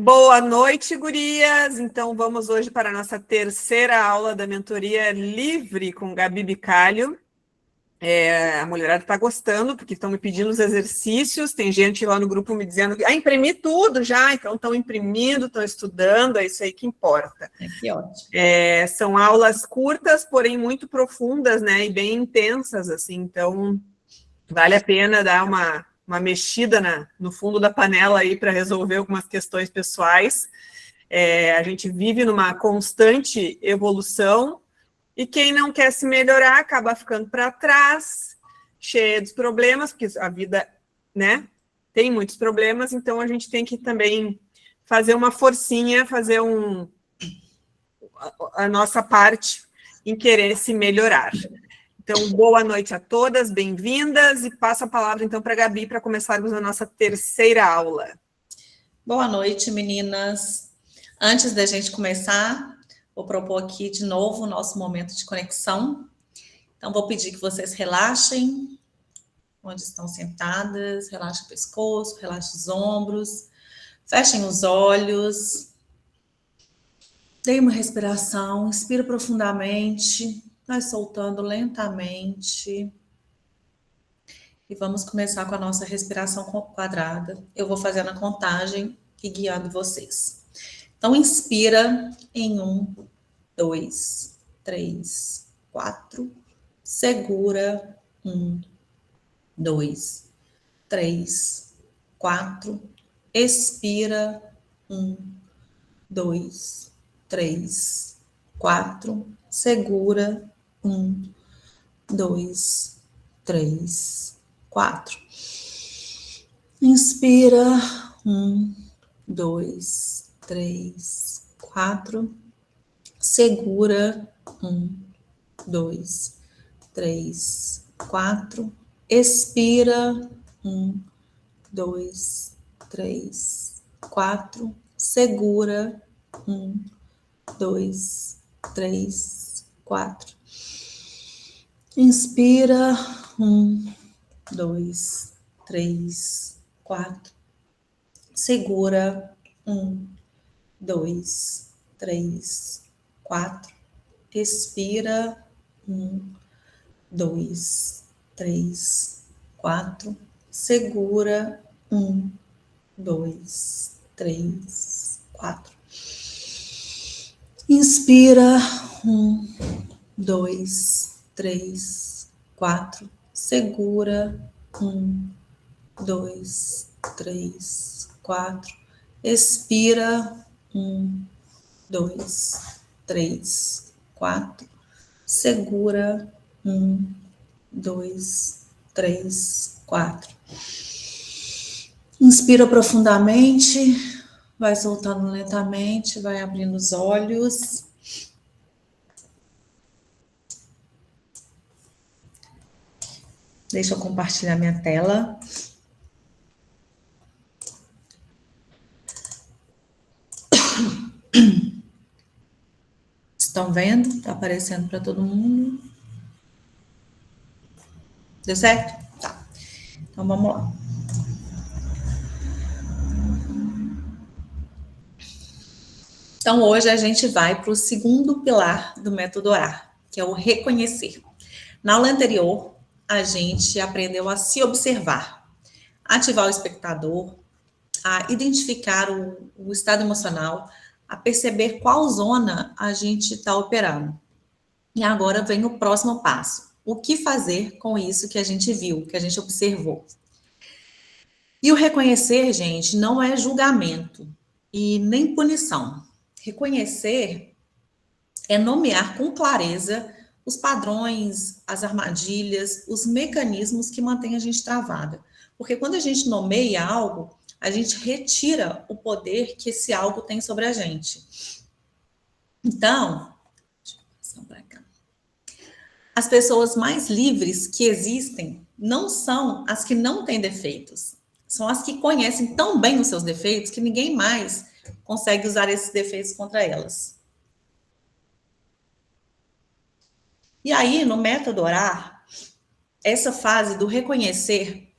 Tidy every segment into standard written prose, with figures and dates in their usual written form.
Boa noite, gurias! Então, vamos hoje para a nossa terceira aula da mentoria livre com Gabi Bicalho. A mulherada está gostando, porque estão me pedindo os exercícios. Tem gente lá no grupo me dizendo que imprimi tudo já, então estão imprimindo, estão estudando, é isso aí que importa. Que ótimo. São aulas curtas, porém muito profundas, né? E bem intensas, assim, então vale a pena dar uma mexida no fundo da panela aí para resolver algumas questões pessoais. A gente vive numa constante evolução e quem não quer se melhorar acaba ficando para trás, cheio dos problemas, porque a vida, né, tem muitos problemas, então a gente tem que também fazer uma forcinha, fazer a nossa parte em querer se melhorar. Então, boa noite a todas, bem-vindas, e passo a palavra, então, para a Gabi, para começarmos a nossa terceira aula. Boa noite, meninas. Antes da gente começar, vou propor aqui de novo o nosso momento de conexão. Então, vou pedir que vocês relaxem, onde estão sentadas, relaxem o pescoço, relaxem os ombros, fechem os olhos, deem uma respiração, inspira profundamente, vai soltando lentamente. E vamos começar com a nossa respiração quadrada. Eu vou fazendo a contagem e guiando vocês. Então, inspira em 1, 2, 3, 4. Segura. 1, 2, 3, 4. Expira. 1, 2, 3, 4. Segura. 1, 2, 3, 4. Inspira. 1, 2, 3, 4. Segura. 1, 2, 3, 4. Expira. 1, 2, 3, 4. Segura. 1, 2, 3, 4. Inspira. 1, 2, 3, 4. Segura. 1, 2, 3, 4. Expira. 1, 2, 3, 4. Segura. 1, 2, 3, 4. Inspira. 1, 2, 3, 4. Segura. 1, 2, 3, 4. Expira. 1, 2, 3, 4. Segura. 1, 2, 3, 4. Inspira profundamente, vai soltando lentamente, vai abrindo os olhos. Deixa eu compartilhar minha tela. Estão vendo? Está aparecendo para todo mundo. Deu certo? Tá. Então, vamos lá. Então, hoje a gente vai para o segundo pilar do método ORAR, que é o reconhecer. Na aula anterior, a gente aprendeu a se observar, a ativar o espectador, a identificar o estado emocional, a perceber qual zona a gente está operando. E agora vem o próximo passo. O que fazer com isso que a gente viu, que a gente observou? E o reconhecer, gente, não é julgamento e nem punição. Reconhecer é nomear com clareza os padrões, as armadilhas, os mecanismos que mantêm a gente travada. Porque quando a gente nomeia algo, a gente retira o poder que esse algo tem sobre a gente. Então, deixa eu passar para cá. As pessoas mais livres que existem não são as que não têm defeitos. São as que conhecem tão bem os seus defeitos que ninguém mais consegue usar esses defeitos contra elas. E aí, no método ORAR, essa fase do reconhecer,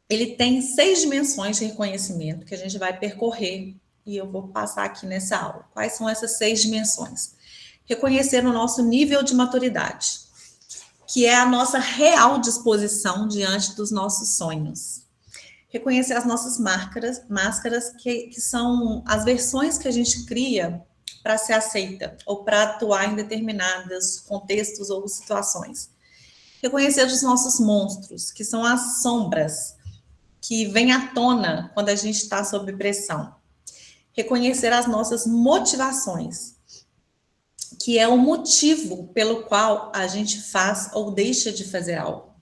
ele tem 6 dimensões de reconhecimento que a gente vai percorrer e eu vou passar aqui nessa aula. Quais são essas 6 dimensões? Reconhecer o nosso nível de maturidade, que é a nossa real disposição diante dos nossos sonhos. Reconhecer as nossas máscaras que são as versões que a gente cria para ser aceita ou para atuar em determinados contextos ou situações. Reconhecer os nossos monstros, que são as sombras que vêm à tona quando a gente está sob pressão. Reconhecer as nossas motivações, que é o motivo pelo qual a gente faz ou deixa de fazer algo.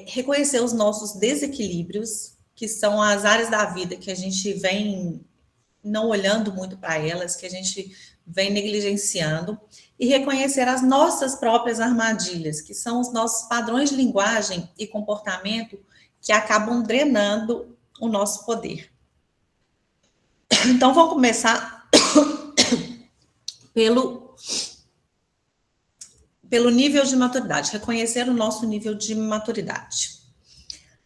Reconhecer os nossos desequilíbrios, que são as áreas da vida que a gente vem não olhando muito para elas, que a gente vem negligenciando, e reconhecer as nossas próprias armadilhas, que são os nossos padrões de linguagem e comportamento que acabam drenando o nosso poder. Então, vamos começar pelo nível de maturidade, reconhecer o nosso nível de maturidade.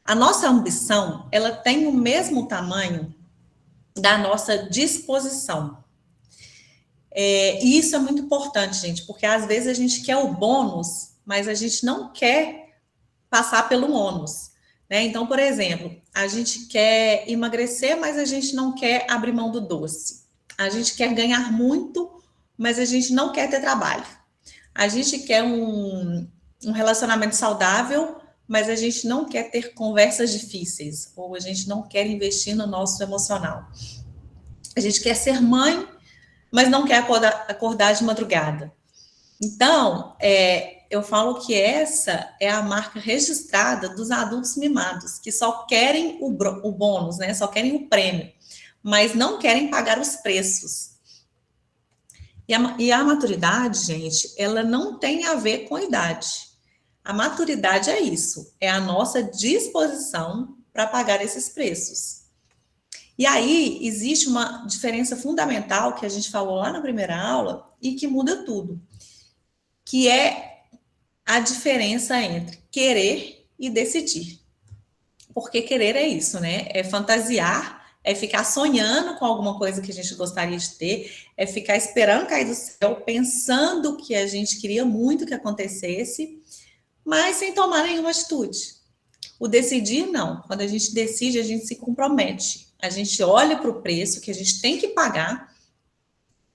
A nossa ambição, ela tem o mesmo tamanho da nossa disposição. E isso é muito importante, gente, porque às vezes a gente quer o bônus, mas a gente não quer passar pelo ônus, né? Então, por exemplo, a gente quer emagrecer, mas a gente não quer abrir mão do doce. A gente quer ganhar muito, mas a gente não quer ter trabalho. A gente quer um relacionamento saudável, mas a gente não quer ter conversas difíceis, ou a gente não quer investir no nosso emocional. A gente quer ser mãe, mas não quer acordar de madrugada. Então, eu falo que essa é a marca registrada dos adultos mimados, que só querem o bônus, né? Só querem o prêmio, mas não querem pagar os preços. E a maturidade, gente, ela não tem a ver com idade. A maturidade é isso, é a nossa disposição para pagar esses preços. E aí, existe uma diferença fundamental que a gente falou lá na primeira aula e que muda tudo, que é a diferença entre querer e decidir. Porque querer é isso, né? É fantasiar, é ficar sonhando com alguma coisa que a gente gostaria de ter, é ficar esperando cair do céu, pensando que a gente queria muito que acontecesse, mas sem tomar nenhuma atitude. O decidir, não. Quando a gente decide, a gente se compromete. A gente olha para o preço que a gente tem que pagar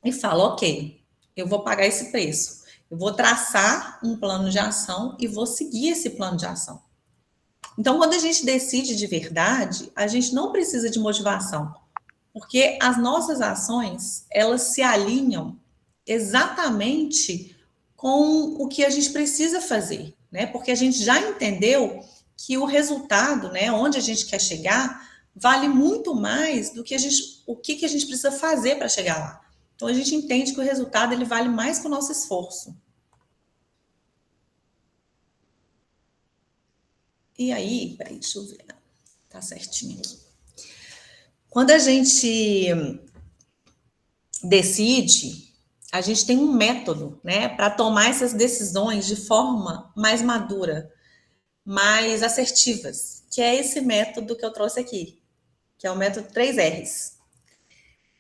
e fala, ok, eu vou pagar esse preço. Eu vou traçar um plano de ação e vou seguir esse plano de ação. Então, quando a gente decide de verdade, a gente não precisa de motivação, porque as nossas ações, elas se alinham exatamente com o que a gente precisa fazer, né? Porque a gente já entendeu que o resultado, né, onde a gente quer chegar, vale muito mais do que o que a gente precisa fazer para chegar lá. Então, a gente entende que o resultado, ele vale mais que o nosso esforço. E aí, peraí, deixa eu ver. Tá certinho aqui. Quando a gente decide, a gente tem um método, né, para tomar essas decisões de forma mais madura, mais assertivas, que é esse método que eu trouxe aqui, que é o método 3Rs.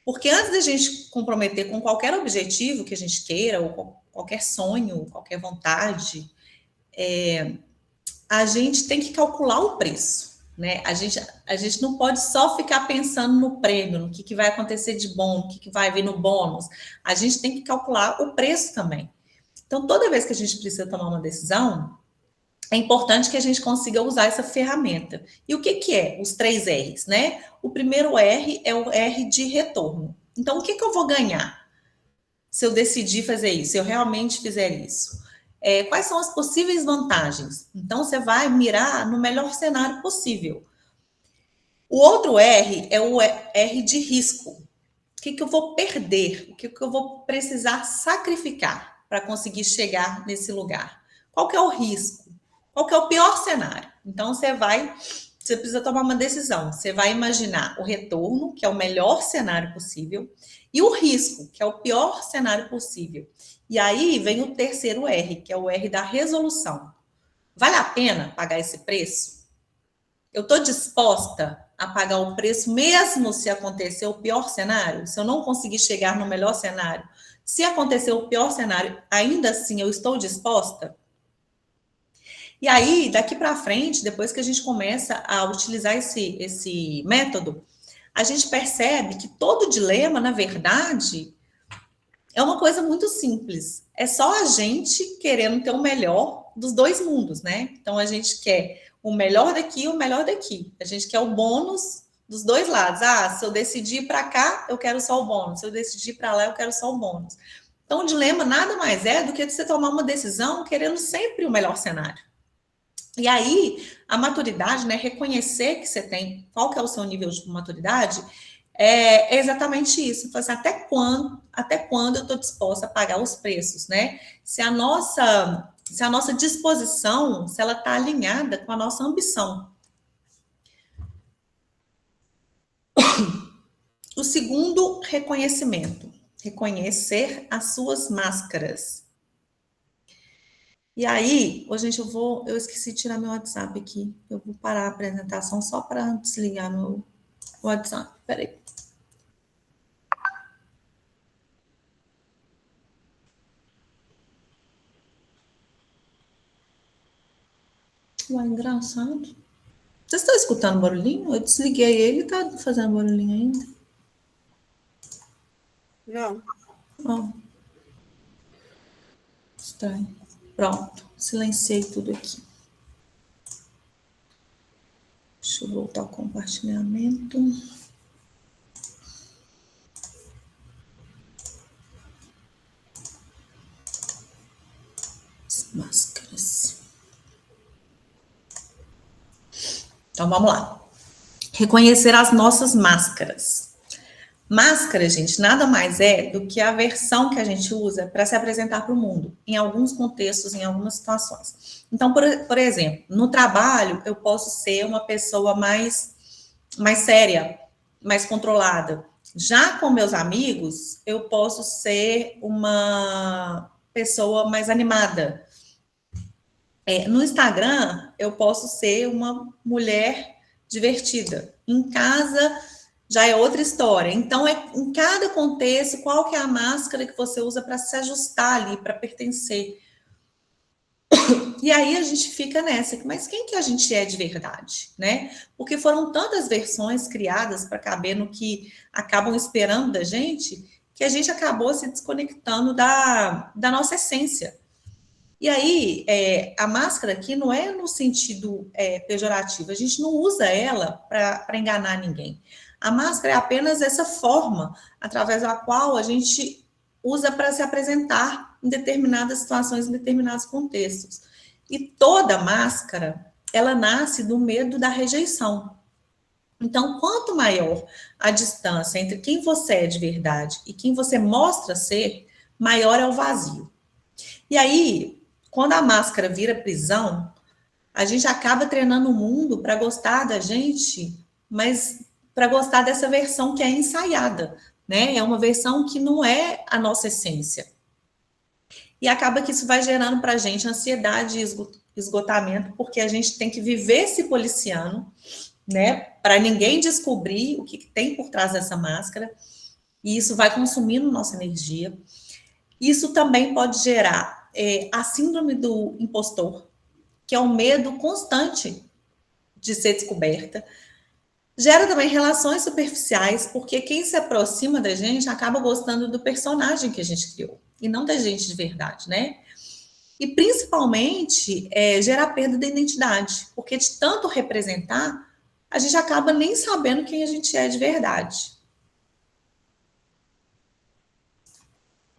Porque antes da gente comprometer com qualquer objetivo que a gente queira, ou qualquer sonho, qualquer vontade, a gente tem que calcular o preço, né? A gente não pode só ficar pensando no prêmio, no que vai acontecer de bom, no que vai vir no bônus. A gente tem que calcular o preço também. Então, toda vez que a gente precisa tomar uma decisão, é importante que a gente consiga usar essa ferramenta. E o que é os 3 R's, né? O primeiro R é o R de retorno. Então, o que eu vou ganhar se eu decidir fazer isso, se eu realmente fizer isso? Quais são as possíveis vantagens? Então, você vai mirar no melhor cenário possível. O outro R é o R de risco. O que eu vou perder? O que eu vou precisar sacrificar para conseguir chegar nesse lugar? Qual que é o risco? Qual que é o pior cenário? Então, você precisa tomar uma decisão. Você vai imaginar o retorno, que é o melhor cenário possível, e o risco, que é o pior cenário possível. E aí vem o terceiro R, que é o R da resolução. Vale a pena pagar esse preço? Eu estou disposta a pagar o preço, mesmo se acontecer o pior cenário? Se eu não conseguir chegar no melhor cenário, se acontecer o pior cenário, ainda assim eu estou disposta? E aí, daqui para frente, depois que a gente começa a utilizar esse método, a gente percebe que todo dilema, na verdade, é uma coisa muito simples. É só a gente querendo ter o melhor dos dois mundos, né? Então, a gente quer o melhor daqui e o melhor daqui. A gente quer o bônus dos dois lados. Ah, se eu decidir ir para cá, eu quero só o bônus. Se eu decidir ir para lá, eu quero só o bônus. Então, o dilema nada mais é do que você tomar uma decisão querendo sempre o melhor cenário. E aí, a maturidade, né, reconhecer que você tem, qual que é o seu nível de maturidade, é exatamente isso. Assim, até quando eu estou disposta a pagar os preços, né? Se a nossa disposição, se ela está alinhada com a nossa ambição. O segundo, reconhecimento. Reconhecer as suas máscaras. E aí, gente, eu esqueci de tirar meu WhatsApp aqui. Eu vou parar a apresentação só para desligar meu WhatsApp. Peraí. Ué, engraçado. Vocês estão escutando barulhinho? Eu desliguei ele e tá fazendo barulhinho ainda. Não. Ó. Estranho. Pronto. Silenciei tudo aqui. Deixa eu voltar ao compartilhamento. As máscaras. Então, vamos lá. Reconhecer as nossas máscaras. Máscara, gente, nada mais é do que a versão que a gente usa para se apresentar para o mundo, em alguns contextos, em algumas situações. Então, por exemplo, no trabalho, eu posso ser uma pessoa mais séria, mais controlada. Já com meus amigos, eu posso ser uma pessoa mais animada. No Instagram, eu posso ser uma mulher divertida. Em casa, já é outra história. Então, em cada contexto, qual que é a máscara que você usa para se ajustar ali, para pertencer? E aí a gente fica nessa, mas quem que a gente é de verdade, né? Porque foram tantas versões criadas para caber no que acabam esperando da gente, que a gente acabou se desconectando da nossa essência. E aí, a máscara aqui não é no sentido pejorativo, a gente não usa ela para enganar ninguém. A máscara é apenas essa forma através da qual a gente usa para se apresentar em determinadas situações, em determinados contextos. E toda máscara, ela nasce do medo da rejeição. Então, quanto maior a distância entre quem você é de verdade e quem você mostra ser, maior é o vazio. E aí, quando a máscara vira prisão, a gente acaba treinando o mundo para gostar da gente, mas para gostar dessa versão que é ensaiada, né? É uma versão que não é a nossa essência. E acaba que isso vai gerando para a gente ansiedade e esgotamento, porque a gente tem que viver se policiando, né? Para ninguém descobrir o que tem por trás dessa máscara. E isso vai consumindo nossa energia. Isso também pode gerar a síndrome do impostor, que é o medo constante de ser descoberta. Gera também relações superficiais, porque quem se aproxima da gente acaba gostando do personagem que a gente criou, e não da gente de verdade, né? E principalmente gera perda da identidade, porque de tanto representar, a gente acaba nem sabendo quem a gente é de verdade.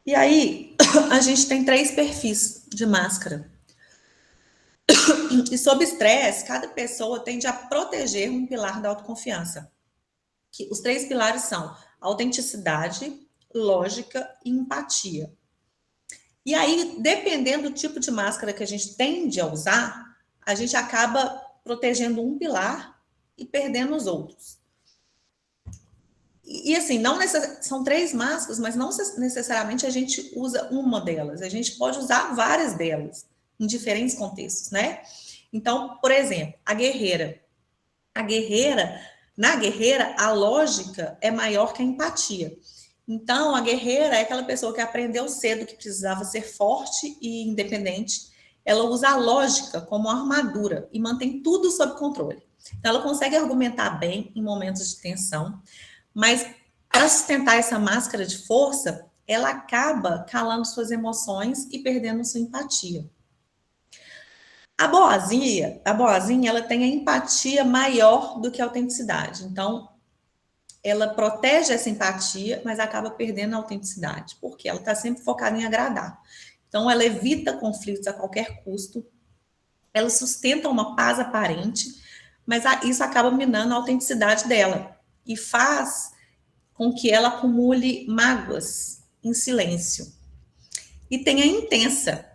E aí, a gente tem 3 perfis de máscara. E sob estresse, cada pessoa tende a proteger um pilar da autoconfiança. Os 3 pilares são autenticidade, lógica e empatia. E aí, dependendo do tipo de máscara que a gente tende a usar, a gente acaba protegendo um pilar e perdendo os outros. E assim, são 3 máscaras, mas não necessariamente a gente usa uma delas. A gente pode usar várias delas, em diferentes contextos, né? Então, por exemplo, a guerreira. A guerreira, Na guerreira, a lógica é maior que a empatia. Então, a guerreira é aquela pessoa que aprendeu cedo que precisava ser forte e independente. Ela usa a lógica como armadura e mantém tudo sob controle. Então, ela consegue argumentar bem em momentos de tensão, mas para sustentar essa máscara de força, ela acaba calando suas emoções e perdendo sua empatia. A boazinha, ela tem a empatia maior do que a autenticidade. Então, ela protege essa empatia, mas acaba perdendo a autenticidade, porque ela está sempre focada em agradar. Então, ela evita conflitos a qualquer custo, ela sustenta uma paz aparente, mas isso acaba minando a autenticidade dela e faz com que ela acumule mágoas em silêncio. E tem a intensa,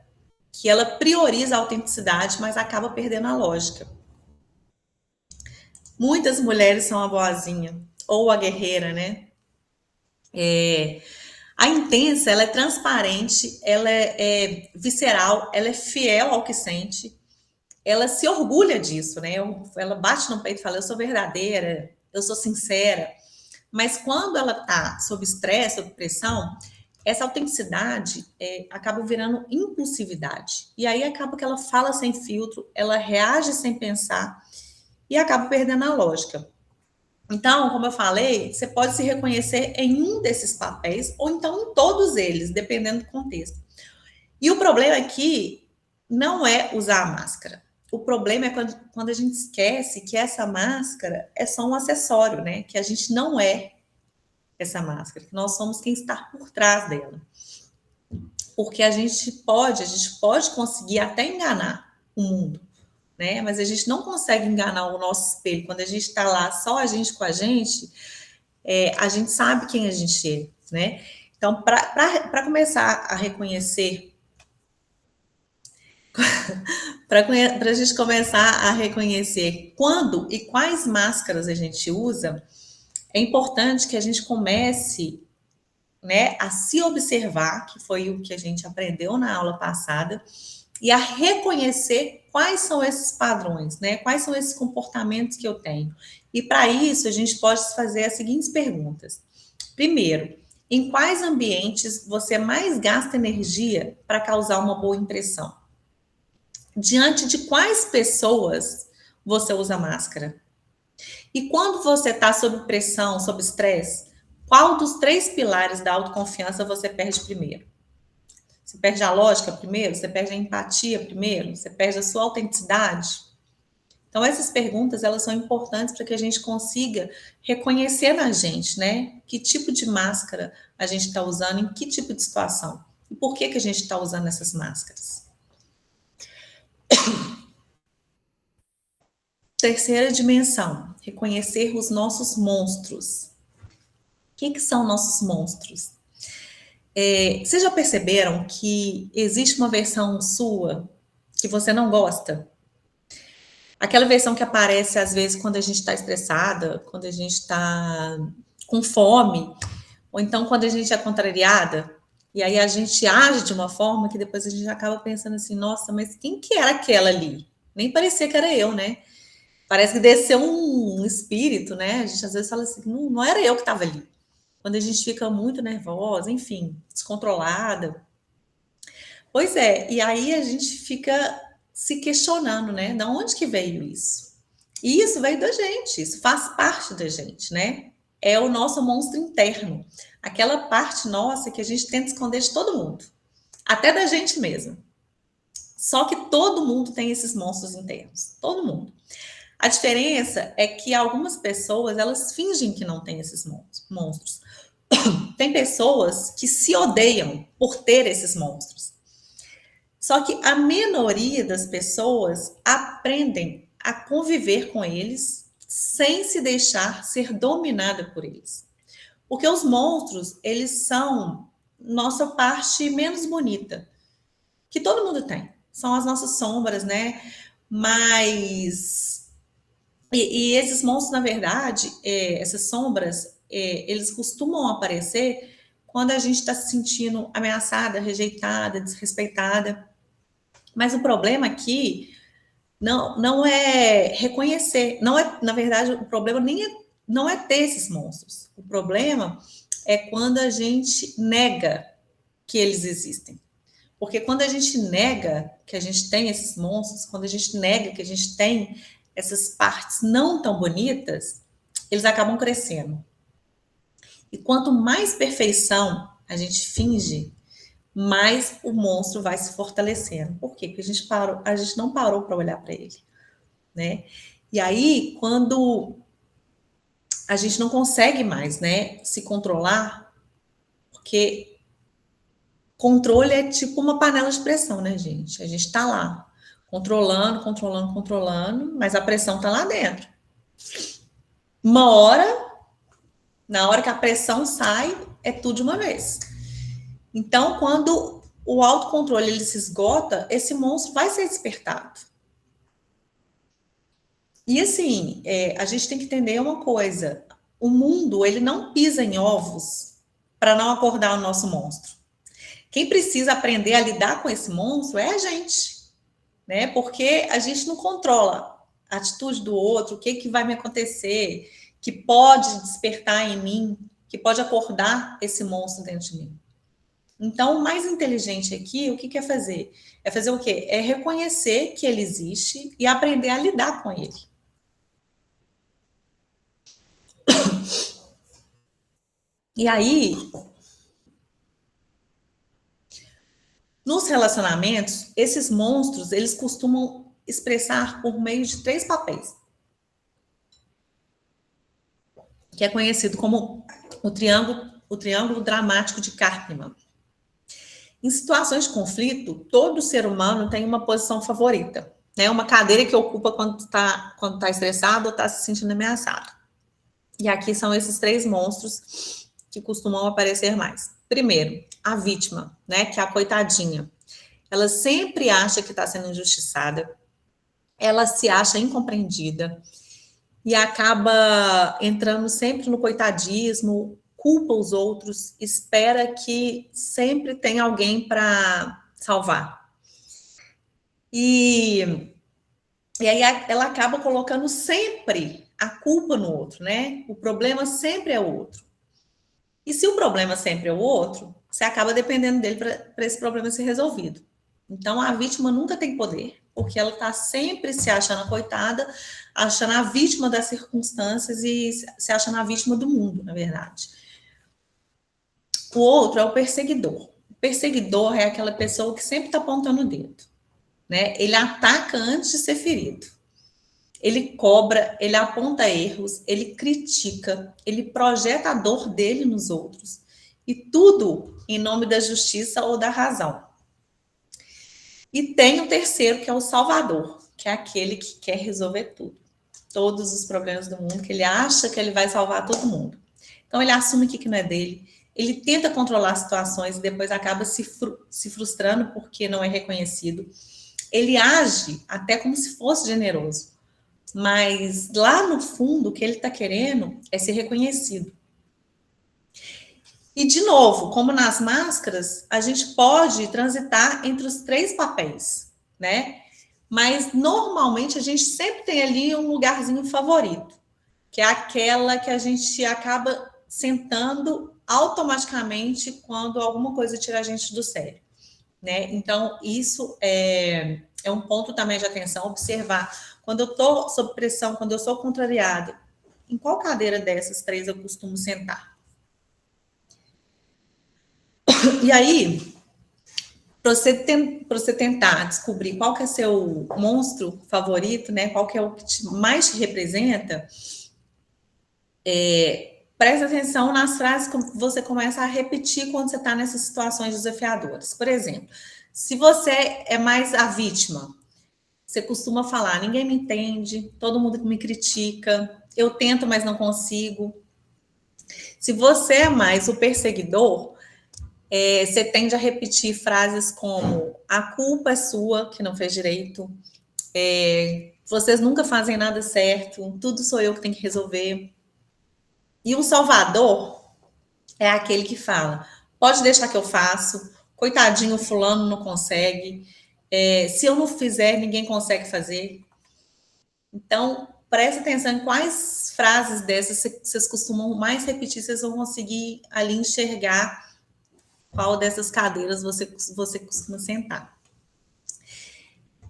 que ela prioriza a autenticidade, mas acaba perdendo a lógica. Muitas mulheres são a boazinha, ou a guerreira, né? A intensa, ela é transparente, ela é visceral, ela é fiel ao que sente, ela se orgulha disso, né? Ela bate no peito e fala, eu sou verdadeira, eu sou sincera. Mas quando ela está sob estresse, sob pressão, essa autenticidade acaba virando impulsividade. E aí acaba que ela fala sem filtro, ela reage sem pensar e acaba perdendo a lógica. Então, como eu falei, você pode se reconhecer em um desses papéis ou então em todos eles, dependendo do contexto. E o problema aqui não é usar a máscara. O problema é quando a gente esquece que essa máscara é só um acessório, né? Que a gente não é essa máscara, que nós somos quem está por trás dela. Porque a gente pode conseguir até enganar o mundo, né? Mas a gente não consegue enganar o nosso espelho. Quando a gente está lá, só a gente com a gente sabe quem a gente é, né? Então, para começar a reconhecer, para a gente começar a reconhecer quando e quais máscaras a gente usa, é importante que a gente comece, né, a se observar, que foi o que a gente aprendeu na aula passada, e a reconhecer quais são esses padrões, né? Quais são esses comportamentos que eu tenho. E para isso, a gente pode fazer as seguintes perguntas. Primeiro, em quais ambientes você mais gasta energia para causar uma boa impressão? Diante de quais pessoas você usa máscara? E quando você está sob pressão, sob estresse, qual dos 3 pilares da autoconfiança você perde primeiro? Você perde a lógica primeiro? Você perde a empatia primeiro? Você perde a sua autenticidade? Então, essas perguntas, elas são importantes para que a gente consiga reconhecer na gente, né? Que tipo de máscara a gente está usando, em que tipo de situação. E por que a gente está usando essas máscaras. Terceira dimensão, reconhecer os nossos monstros. O que são nossos monstros? Vocês já perceberam que existe uma versão sua que você não gosta? Aquela versão que aparece, às vezes, quando a gente está estressada, quando a gente está com fome, ou então quando a gente é contrariada, e aí a gente age de uma forma que depois a gente acaba pensando assim, nossa, mas quem que era aquela ali? Nem parecia que era eu, né? Parece que desceu um espírito, né? A gente às vezes fala assim, não era eu que estava ali. Quando a gente fica muito nervosa, enfim, descontrolada. Pois é, e aí a gente fica se questionando, né? Da onde que veio isso? E isso veio da gente, isso faz parte da gente, né? É o nosso monstro interno. Aquela parte nossa que a gente tenta esconder de todo mundo. Até da gente mesmo. Só que todo mundo tem esses monstros internos. Todo mundo. A diferença é que algumas pessoas, elas fingem que não têm esses monstros. Tem pessoas que se odeiam por ter esses monstros. Só que a minoria das pessoas aprendem a conviver com eles sem se deixar ser dominada por eles. Porque os monstros, eles são nossa parte menos bonita, que todo mundo tem. São as nossas sombras, né? Mas... E esses monstros, na verdade, essas sombras, eles costumam aparecer quando a gente está se sentindo ameaçada, rejeitada, desrespeitada. Mas o problema aqui não é reconhecer, não é, na verdade, o problema nem é não é ter esses monstros. O problema é quando a gente nega que eles existem. Porque quando a gente nega que a gente tem esses monstros, quando a gente nega que a gente tem essas partes não tão bonitas, eles acabam crescendo. E quanto mais perfeição a gente finge, mais o monstro vai se fortalecendo. Por quê? Porque a gente não parou para olhar para ele, né? E aí, quando a gente não consegue mais, né, se controlar, porque controle é tipo uma panela de pressão, né, gente? A gente está lá, controlando, mas a pressão está lá dentro. Uma hora, na hora que a pressão sai, é tudo de uma vez. Então, quando o autocontrole ele se esgota, esse monstro vai ser despertado. E assim, a gente tem que entender uma coisa: o mundo ele não pisa em ovos para não acordar o nosso monstro. Quem precisa aprender a lidar com esse monstro é a gente, né? Porque a gente não controla a atitude do outro, o que vai me acontecer, que pode despertar em mim, que pode acordar esse monstro dentro de mim. Então, o mais inteligente aqui, o que é fazer? É fazer o quê? É reconhecer que ele existe e aprender a lidar com ele. E aí, nos relacionamentos, esses monstros, eles costumam expressar por meio de 3 papéis, que é conhecido como o triângulo dramático de Karpman. Em situações de conflito, todo ser humano tem uma posição favorita, né? Uma cadeira que ocupa quando tá estressado ou está se sentindo ameaçado. E aqui são esses 3 monstros que costumam aparecer mais. Primeiro, a vítima, né? Que é a coitadinha. Ela sempre acha que está sendo injustiçada, ela se acha incompreendida e acaba entrando sempre no coitadismo, culpa os outros, espera que sempre tem alguém para salvar. E aí ela acaba colocando sempre a culpa no outro, né? O problema sempre é o outro. E se o problema sempre é o outro, você acaba dependendo dele para esse problema ser resolvido. Então, a vítima nunca tem poder, porque ela está sempre se achando a coitada, achando a vítima das circunstâncias e se achando a vítima do mundo, na verdade. O outro é o perseguidor. O perseguidor é aquela pessoa que sempre está apontando o dedo, né? Ele ataca antes de ser ferido. Ele cobra, ele aponta erros, ele critica, ele projeta a dor dele nos outros. E tudo em nome da justiça ou da razão. E tem o terceiro, que é o salvador, que é aquele que quer resolver tudo. Todos os problemas do mundo, que ele acha que ele vai salvar todo mundo. Então, ele assume que não é dele, ele tenta controlar situações e depois acaba se frustrando porque não é reconhecido. Ele age até como se fosse generoso, mas lá no fundo, o que ele está querendo é ser reconhecido. E, de novo, como nas máscaras, a gente pode transitar entre os 3 papéis, né? Mas, normalmente, a gente sempre tem ali um lugarzinho favorito, que é aquela que a gente acaba sentando automaticamente quando alguma coisa tira a gente do sério, né? Então, isso é um ponto também de atenção, observar. Quando eu estou sob pressão, quando eu sou contrariada, em qual cadeira dessas 3 eu costumo sentar? E aí, para você tentar descobrir qual que é seu monstro favorito, né? Qual que é o que mais te representa, presta atenção nas frases que você começa a repetir quando você está nessas situações desafiadoras. Por exemplo, se você é mais a vítima, você costuma falar: ninguém me entende, todo mundo me critica, eu tento, mas não consigo. Se você é mais o perseguidor, você tende a repetir frases como: a culpa é sua, que não fez direito, vocês nunca fazem nada certo, tudo sou eu que tenho que resolver. E o salvador é aquele que fala: pode deixar que eu faço, coitadinho, fulano não consegue, se eu não fizer, ninguém consegue fazer. Então, preste atenção em quais frases dessas vocês costumam mais repetir, vocês vão conseguir ali enxergar qual dessas cadeiras você costuma sentar.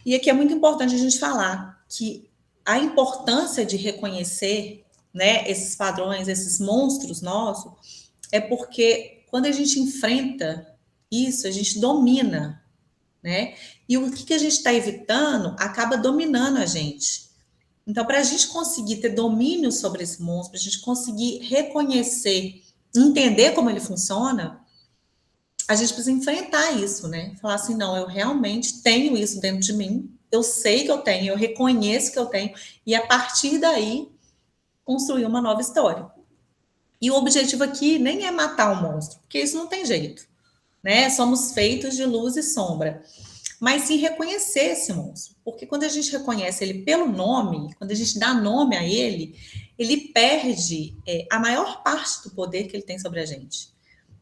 E aqui é muito importante a gente falar que a importância de reconhecer, né, esses padrões, esses monstros nossos, é porque quando a gente enfrenta isso, a gente domina, né? E o que a gente está evitando acaba dominando a gente. Então, para a gente conseguir ter domínio sobre esse monstro, para a gente conseguir reconhecer, entender como ele funciona, a gente precisa enfrentar isso, né? Falar assim, não, eu realmente tenho isso dentro de mim, eu sei que eu tenho, eu reconheço que eu tenho, e a partir daí, construir uma nova história. E o objetivo aqui nem é matar o monstro, porque isso não tem jeito, né? Somos feitos de luz e sombra. Mas sim reconhecer esse monstro. Porque quando a gente reconhece ele pelo nome, quando a gente dá nome a ele, ele perde a maior parte do poder que ele tem sobre a gente.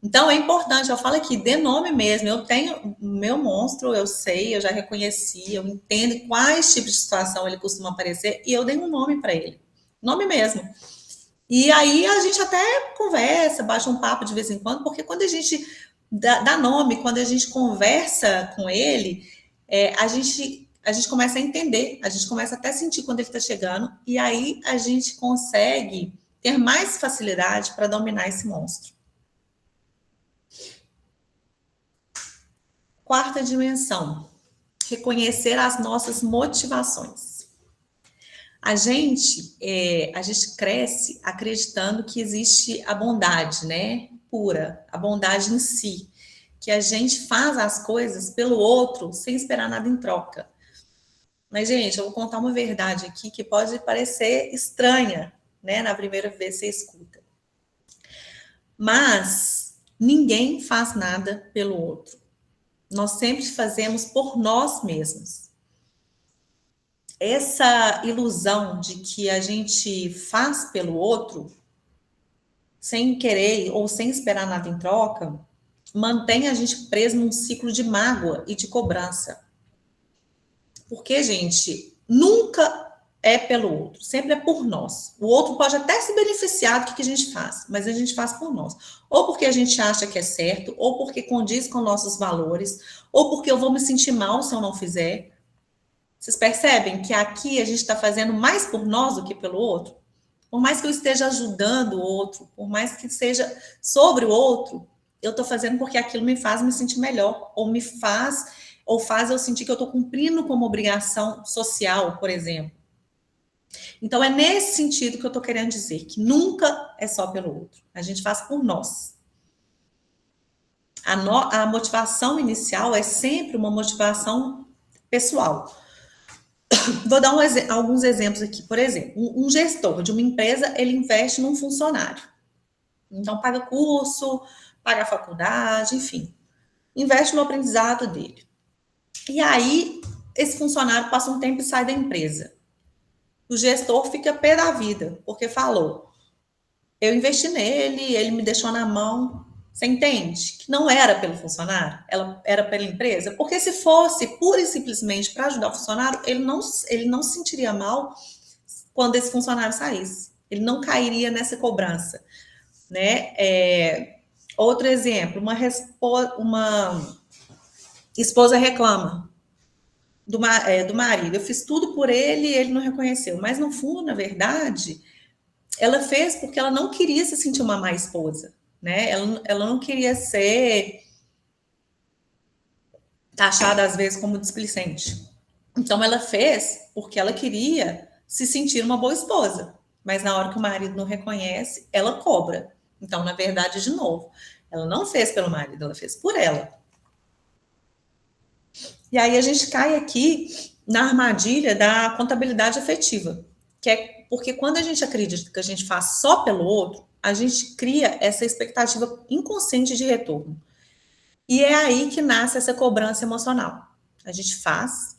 Então é importante, eu falo aqui, dê nome mesmo. Eu tenho o meu monstro, eu sei, eu já reconheci, eu entendo quais tipos de situação ele costuma aparecer e eu dei um nome para ele. Nome mesmo. E aí a gente até conversa, bate um papo de vez em quando, porque quando a gente dá nome, quando a gente conversa com ele, a gente começa a entender, a gente começa até a sentir quando ele está chegando, e aí a gente consegue ter mais facilidade para dominar esse monstro. Quarta dimensão, reconhecer as nossas motivações. A gente cresce acreditando que existe a bondade, né? Pura, a bondade em si. Que a gente faz as coisas pelo outro sem esperar nada em troca. Mas, gente, eu vou contar uma verdade aqui que pode parecer estranha, né? Na primeira vez que você escuta. Mas ninguém faz nada pelo outro. Nós sempre fazemos por nós mesmos. Essa ilusão de que a gente faz pelo outro, sem querer ou sem esperar nada em troca, mantém a gente preso num ciclo de mágoa e de cobrança. Porque, gente, nunca é pelo outro, sempre é por nós. O outro pode até se beneficiar do que a gente faz, mas a gente faz por nós. Ou porque a gente acha que é certo, ou porque condiz com nossos valores, ou porque eu vou me sentir mal se eu não fizer. Vocês percebem que aqui a gente está fazendo mais por nós do que pelo outro? Por mais que eu esteja ajudando o outro, por mais que seja sobre o outro, eu estou fazendo porque aquilo me faz me sentir melhor, ou faz eu sentir que eu estou cumprindo como obrigação social, por exemplo. Então, é nesse sentido que eu estou querendo dizer, que nunca é só pelo outro. A gente faz por nós. A motivação inicial é sempre uma motivação pessoal. Vou dar alguns exemplos aqui. Por exemplo, um gestor de uma empresa, ele investe num funcionário. Então, paga curso, paga faculdade, enfim. Investe no aprendizado dele. E aí, esse funcionário passa um tempo e sai da empresa. O gestor fica pé da vida, porque falou, eu investi nele, ele me deixou na mão. Você entende? Que não era pelo funcionário, ela era pela empresa. Porque se fosse pura e simplesmente para ajudar o funcionário, ele não se sentiria mal quando esse funcionário saísse. Ele não cairia nessa cobrança. Né? Outro exemplo, uma esposa reclama do marido. Eu fiz tudo por ele e ele não reconheceu. Mas, no fundo, na verdade, ela fez porque ela não queria se sentir uma má esposa. Né? Ela não queria ser taxada, às vezes, como displicente. Então, ela fez porque ela queria se sentir uma boa esposa. Mas, na hora que o marido não reconhece, ela cobra. Então, na verdade, de novo, ela não fez pelo marido, ela fez por ela. E aí a gente cai aqui na armadilha da contabilidade afetiva, que é porque quando a gente acredita que a gente faz só pelo outro, a gente cria essa expectativa inconsciente de retorno. E é aí que nasce essa cobrança emocional. A gente faz,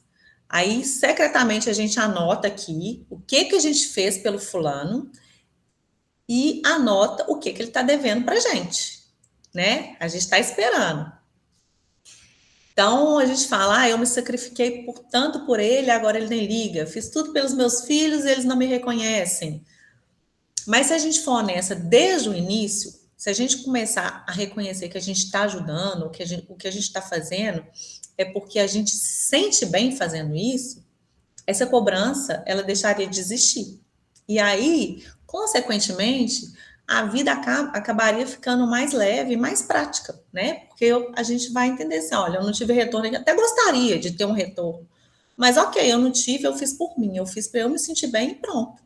aí secretamente a gente anota aqui o que a gente fez pelo fulano e anota o que ele está devendo para a gente, né? A gente está esperando. Então, a gente fala, eu me sacrifiquei por tanto por ele, agora ele nem liga. Fiz tudo pelos meus filhos, eles não me reconhecem. Mas se a gente for honesta desde o início, se a gente começar a reconhecer que a gente está ajudando, o que a gente está fazendo, é porque a gente se sente bem fazendo isso, essa cobrança, ela deixaria de existir. E aí, consequentemente, a vida acabaria ficando mais leve, mais prática, né? Porque a gente vai entender assim, olha, eu não tive retorno, eu até gostaria de ter um retorno, mas ok, eu não tive, eu fiz por mim, eu fiz para eu me sentir bem e pronto.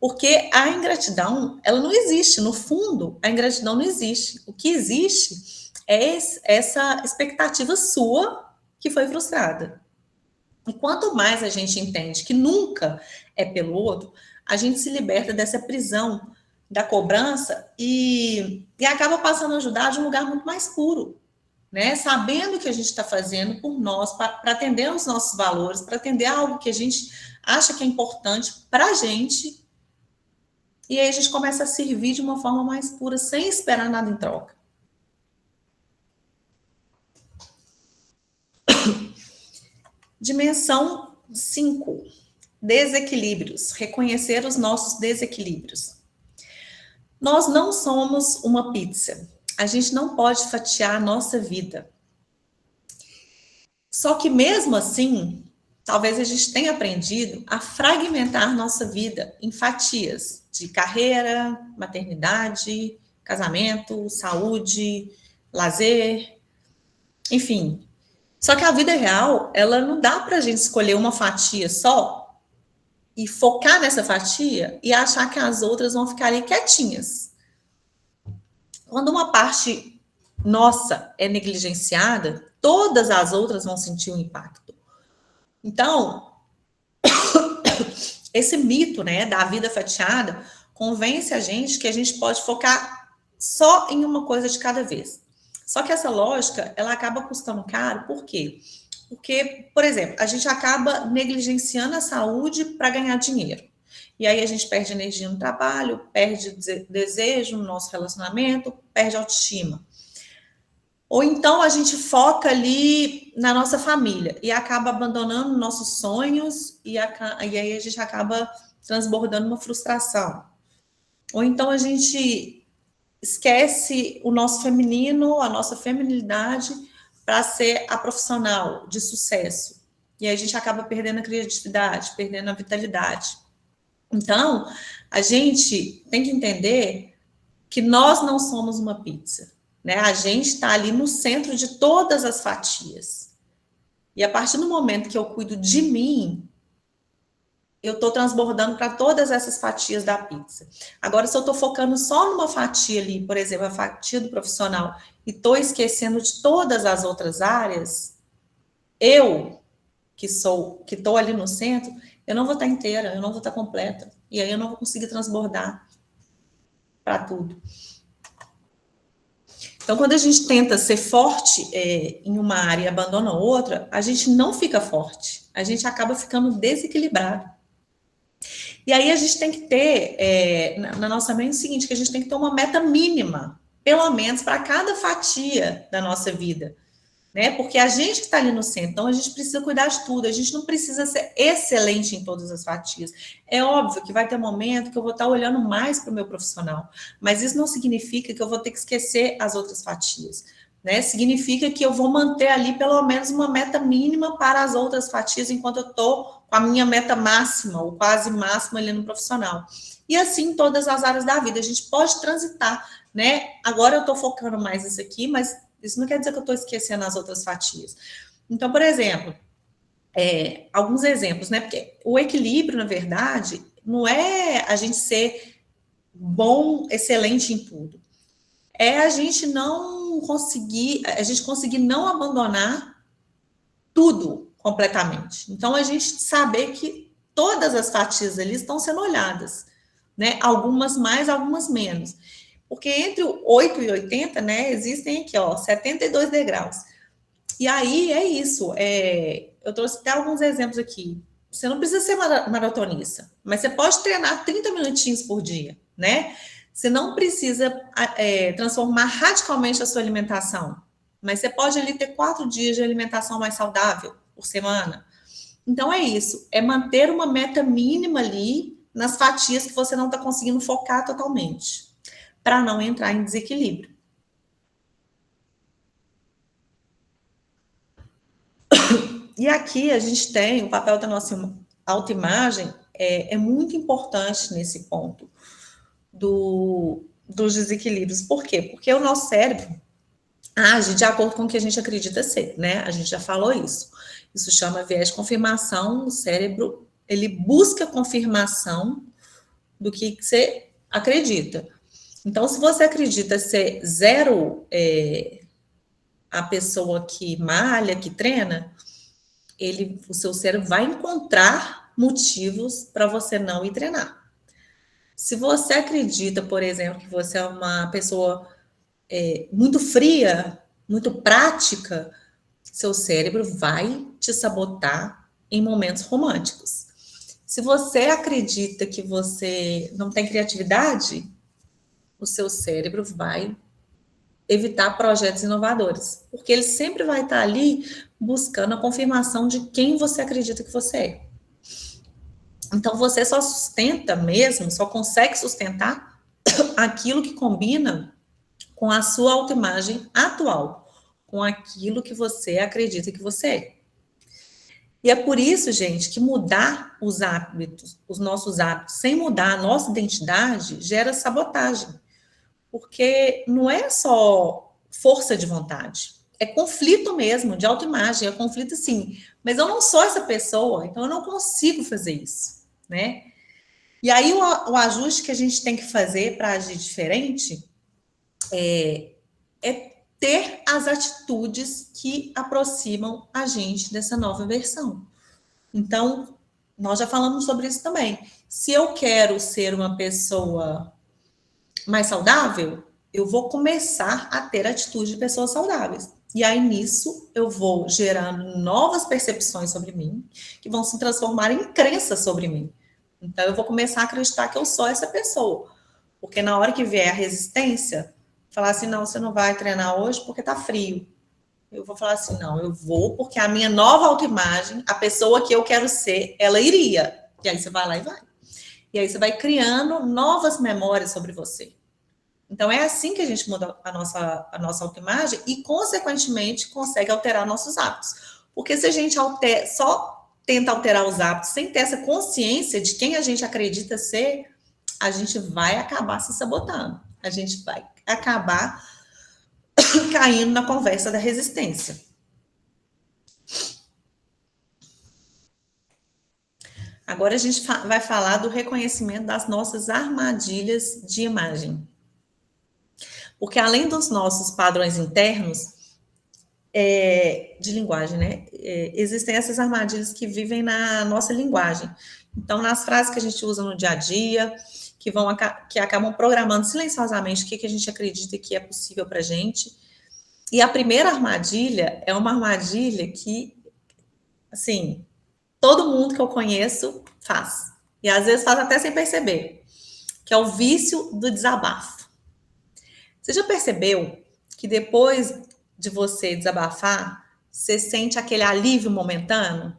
Porque a ingratidão, ela não existe, no fundo, a ingratidão não existe. O que existe é essa expectativa sua que foi frustrada. E quanto mais a gente entende que nunca é pelo outro, a gente se liberta dessa prisão da cobrança e acaba passando a ajudar de um lugar muito mais puro, né? Sabendo que a gente está fazendo por nós, para atender aos nossos valores, para atender a algo que a gente acha que é importante para a gente. E aí a gente começa a servir de uma forma mais pura, sem esperar nada em troca. Dimensão 5. Desequilíbrios. Reconhecer os nossos desequilíbrios. Nós não somos uma pizza. A gente não pode fatiar a nossa vida. Só que mesmo assim, talvez a gente tenha aprendido a fragmentar nossa vida em fatias de carreira, maternidade, casamento, saúde, lazer, enfim. Só que a vida real, ela não dá para a gente escolher uma fatia só e focar nessa fatia e achar que as outras vão ficar ali quietinhas. Quando uma parte nossa é negligenciada, todas as outras vão sentir o impacto. Então, esse mito, né, da vida fatiada convence a gente que a gente pode focar só em uma coisa de cada vez. Só que essa lógica, ela acaba custando caro, por quê? Porque, por exemplo, a gente acaba negligenciando a saúde para ganhar dinheiro. E aí a gente perde energia no trabalho, perde desejo no nosso relacionamento, perde autoestima. Ou então a gente foca ali na nossa família e acaba abandonando nossos sonhos e aí a gente acaba transbordando uma frustração. Ou então a gente esquece o nosso feminino, a nossa feminilidade para ser a profissional de sucesso. E aí a gente acaba perdendo a criatividade, perdendo a vitalidade. Então, a gente tem que entender que nós não somos uma pizza, né? A gente está ali no centro de todas as fatias. E a partir do momento que eu cuido de mim, eu estou transbordando para todas essas fatias da pizza. Agora, se eu estou focando só numa fatia ali, por exemplo, a fatia do profissional, e estou esquecendo de todas as outras áreas, eu, que estou ali no centro, eu não vou estar inteira, eu não vou estar completa. E aí eu não vou conseguir transbordar para tudo. Então, quando a gente tenta ser forte em uma área e abandona outra, a gente não fica forte. A gente acaba ficando desequilibrado. E aí a gente tem que ter, na nossa mente, o seguinte, que a gente tem que ter uma meta mínima, pelo menos, para cada fatia da nossa vida. Né? Porque a gente que está ali no centro, então a gente precisa cuidar de tudo, a gente não precisa ser excelente em todas as fatias. É óbvio que vai ter um momento que eu vou estar olhando mais para o meu profissional, mas isso não significa que eu vou ter que esquecer as outras fatias, né? Significa que eu vou manter ali pelo menos uma meta mínima para as outras fatias, enquanto eu estou com a minha meta máxima, ou quase máxima ali no profissional. E assim em todas as áreas da vida, a gente pode transitar, né? Agora eu estou focando mais nisso aqui, mas isso não quer dizer que eu estou esquecendo as outras fatias. Então, por exemplo, alguns exemplos, né? Porque o equilíbrio, na verdade, não é a gente ser bom, excelente em tudo. É a gente conseguir não abandonar tudo completamente. Então, a gente saber que todas as fatias ali estão sendo olhadas, né? Algumas mais, algumas menos. Porque entre o 8 e 80, né, existem aqui, 72 degraus. E aí é isso. Eu trouxe até alguns exemplos aqui. Você não precisa ser maratonista, mas você pode treinar 30 minutinhos por dia, né? Você não precisa transformar radicalmente a sua alimentação, mas você pode ali ter 4 dias de alimentação mais saudável por semana. Então é isso, é manter uma meta mínima ali nas fatias que você não está conseguindo focar totalmente, para não entrar em desequilíbrio. E aqui a gente tem o papel da nossa autoimagem, é muito importante nesse ponto dos desequilíbrios. Por quê? Porque o nosso cérebro age de acordo com o que a gente acredita ser, né? A gente já falou isso. Isso chama viés de confirmação. O cérebro, ele busca confirmação do que você acredita. Então, se você acredita ser zero a pessoa que malha, que treina, o seu cérebro vai encontrar motivos para você não ir treinar. Se você acredita, por exemplo, que você é uma pessoa muito fria, muito prática, seu cérebro vai te sabotar em momentos românticos. Se você acredita que você não tem criatividade, o seu cérebro vai evitar projetos inovadores, porque ele sempre vai estar ali buscando a confirmação de quem você acredita que você é. Então, você só sustenta mesmo, só consegue sustentar aquilo que combina com a sua autoimagem atual, com aquilo que você acredita que você é. E é por isso, gente, que mudar os hábitos, os nossos hábitos, sem mudar a nossa identidade, gera sabotagem. Porque não é só força de vontade, é conflito mesmo, de autoimagem, é conflito sim. Mas eu não sou essa pessoa, então eu não consigo fazer isso, né? E aí o ajuste que a gente tem que fazer para agir diferente é ter as atitudes que aproximam a gente dessa nova versão. Então, nós já falamos sobre isso também. Se eu quero ser uma pessoa mais saudável, eu vou começar a ter atitude de pessoas saudáveis. E aí, nisso, eu vou gerando novas percepções sobre mim, que vão se transformar em crenças sobre mim. Então, eu vou começar a acreditar que eu sou essa pessoa. Porque na hora que vier a resistência, falar assim, não, você não vai treinar hoje porque tá frio. Eu vou falar assim, não, eu vou porque a minha nova autoimagem, a pessoa que eu quero ser, ela iria. E aí você vai lá e vai. E aí você vai criando novas memórias sobre você. Então, é assim que a gente muda a nossa autoimagem e, consequentemente, consegue alterar nossos hábitos. Porque se a gente só tenta alterar os hábitos sem ter essa consciência de quem a gente acredita ser, a gente vai acabar se sabotando. A gente vai acabar caindo na conversa da resistência. Agora a gente vai falar do reconhecimento das nossas armadilhas de imagem. Porque além dos nossos padrões internos de linguagem, né? Existem essas armadilhas que vivem na nossa linguagem. Então, nas frases que a gente usa no dia a dia, que acabam programando silenciosamente o que a gente acredita que é possível para a gente. E a primeira armadilha é uma armadilha que, assim, todo mundo que eu conheço faz. E às vezes faz até sem perceber. Que é o vício do desabafo. Você já percebeu que depois de você desabafar, você sente aquele alívio momentâneo,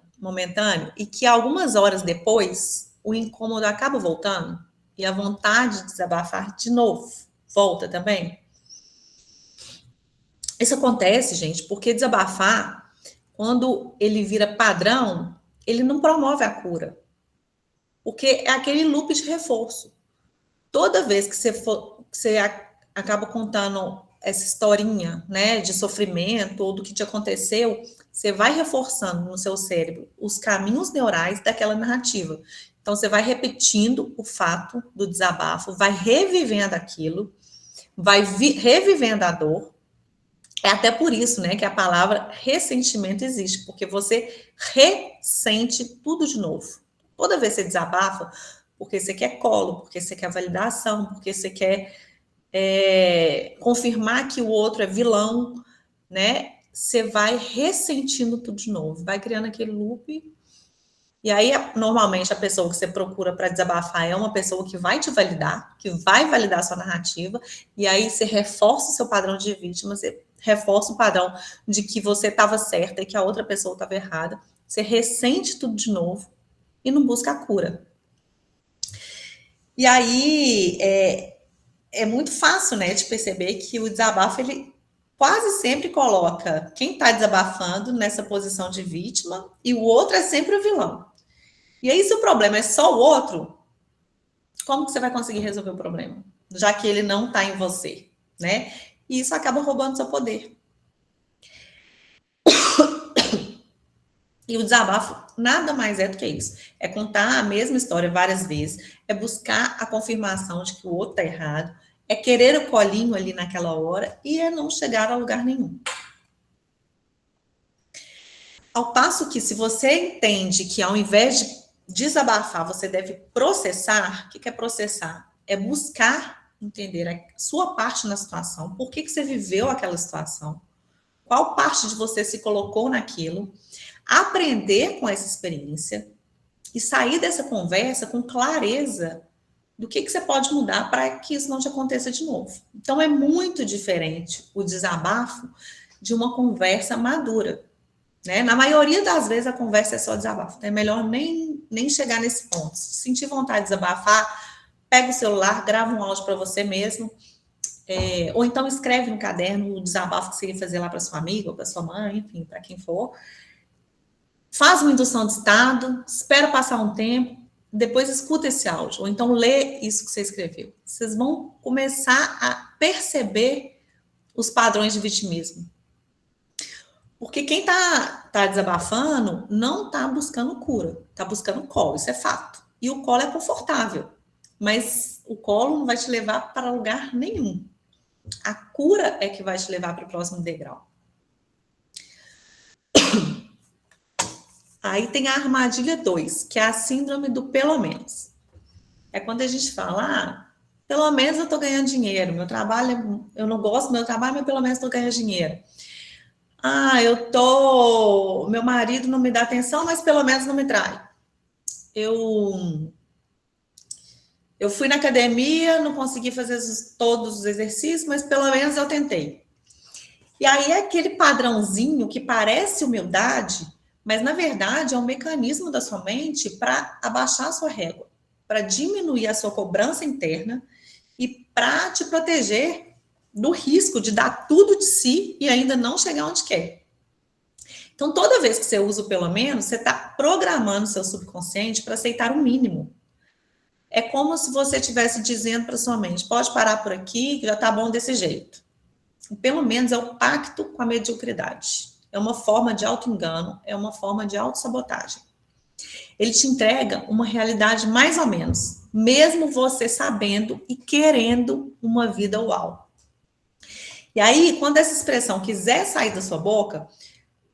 e que algumas horas depois, o incômodo acaba voltando? E a vontade de desabafar de novo volta também? Isso acontece, gente, porque desabafar, quando ele vira padrão, ele não promove a cura. Porque é aquele loop de reforço. Toda vez que você acaba contando essa historinha, né, de sofrimento ou do que te aconteceu, você vai reforçando no seu cérebro os caminhos neurais daquela narrativa. Então, você vai repetindo o fato do desabafo, vai revivendo aquilo, vai revivendo a dor. É até por isso, né, que a palavra ressentimento existe, porque você ressente tudo de novo. Toda vez que você desabafa, porque você quer colo, porque você quer validação, porque você quer confirmar que o outro é vilão, né? Você vai ressentindo tudo de novo, vai criando aquele loop. E aí, normalmente, a pessoa que você procura para desabafar é uma pessoa que vai te validar, que vai validar a sua narrativa, e aí você reforça o seu padrão de vítima, você reforça o padrão de que você estava certa e que a outra pessoa estava errada. Você ressente tudo de novo e não busca a cura. E aí é muito fácil, né, de perceber que o desabafo, ele quase sempre coloca quem está desabafando nessa posição de vítima e o outro é sempre o vilão. E aí, se o problema é só o outro, como que você vai conseguir resolver o problema? Já que ele não está em você, né? E isso acaba roubando seu poder. E o desabafo nada mais é do que isso. É contar a mesma história várias vezes, é buscar a confirmação de que o outro está errado, é querer o colinho ali naquela hora e é não chegar a lugar nenhum. Ao passo que, se você entende que ao invés de desabafar, você deve processar, o que é processar? É buscar entender a sua parte na situação, por que você viveu aquela situação, qual parte de você se colocou naquilo, aprender com essa experiência e sair dessa conversa com clareza do que você pode mudar para que isso não te aconteça de novo. Então, é muito diferente o desabafo de uma conversa madura. Né? Na maioria das vezes, a conversa é só desabafo. Então, é melhor nem chegar nesse ponto. Se sentir vontade de desabafar, pega o celular, grava um áudio para você mesmo, ou então escreve no caderno o desabafo que você ia fazer lá para sua amiga, ou para sua mãe, enfim, para quem for. Faz uma indução de estado, espera passar um tempo, depois escuta esse áudio, ou então lê isso que você escreveu. Vocês vão começar a perceber os padrões de vitimismo. Porque quem tá desabafando não tá buscando cura, tá buscando colo, isso é fato. E o colo é confortável, mas o colo não vai te levar para lugar nenhum. A cura é que vai te levar para o próximo degrau. Aí tem a armadilha 2, que é a síndrome do pelo menos. É quando a gente fala, pelo menos eu tô ganhando dinheiro, meu trabalho, eu não gosto do meu trabalho, mas pelo menos tô ganhando dinheiro. Meu marido não me dá atenção, mas pelo menos não me trai. Eu fui na academia, não consegui fazer todos os exercícios, mas pelo menos eu tentei. E aí é aquele padrãozinho que parece humildade, mas na verdade é um mecanismo da sua mente para abaixar a sua régua, para diminuir a sua cobrança interna e para te proteger do risco de dar tudo de si e ainda não chegar onde quer. Então, toda vez que você usa o pelo menos, você está programando o seu subconsciente para aceitar o mínimo. É como se você estivesse dizendo para sua mente, pode parar por aqui, que já está bom desse jeito. Pelo menos é o pacto com a mediocridade. É uma forma de auto-engano, é uma forma de autossabotagem. Ele te entrega uma realidade mais ou menos, mesmo você sabendo e querendo uma vida uau. E aí, quando essa expressão quiser sair da sua boca,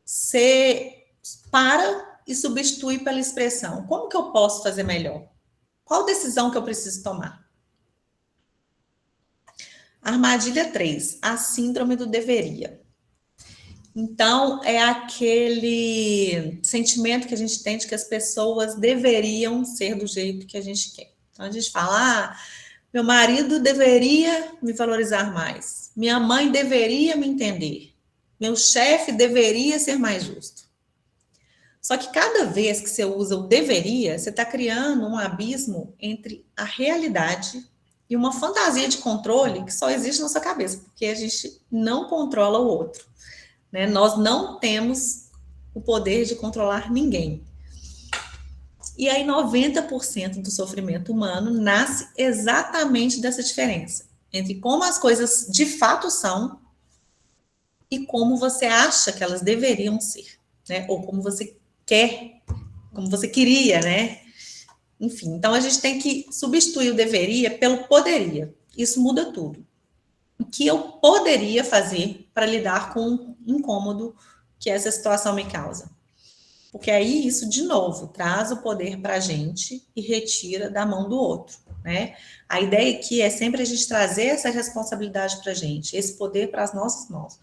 você para e substitui pela expressão, como que eu posso fazer melhor? Qual decisão que eu preciso tomar? Armadilha 3, a síndrome do deveria. Então, é aquele sentimento que a gente tem de que as pessoas deveriam ser do jeito que a gente quer. Então, a gente fala, meu marido deveria me valorizar mais, minha mãe deveria me entender, meu chefe deveria ser mais justo. Só que cada vez que você usa o deveria, você está criando um abismo entre a realidade e uma fantasia de controle que só existe na sua cabeça, porque a gente não controla o outro. Né? Nós não temos o poder de controlar ninguém. E aí 90% do sofrimento humano nasce exatamente dessa diferença entre como as coisas de fato são e como você acha que elas deveriam ser, né? Ou como você quer, como você queria, né? Enfim, então a gente tem que substituir o deveria pelo poderia. Isso muda tudo. O que eu poderia fazer para lidar com o incômodo que essa situação me causa? Porque aí isso, de novo, traz o poder para a gente e retira da mão do outro, né? A ideia aqui é sempre a gente trazer essa responsabilidade para a gente, esse poder para as nossas mãos.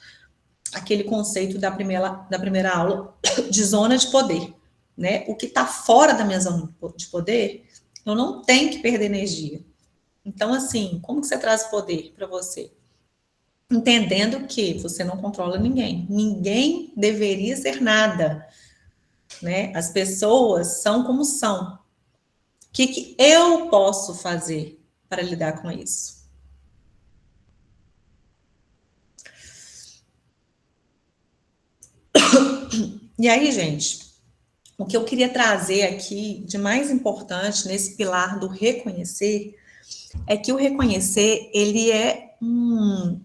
Aquele conceito da primeira aula de zona de poder, né? O que está fora da minha zona de poder, eu não tenho que perder energia. Então, assim, como que você traz poder para você? entendendo que você não controla ninguém. Ninguém deveria ser nada, né? As pessoas são como são. O que eu posso fazer para lidar com isso? E aí, gente, o que eu queria trazer aqui de mais importante nesse pilar do reconhecer é que o reconhecer, ele é um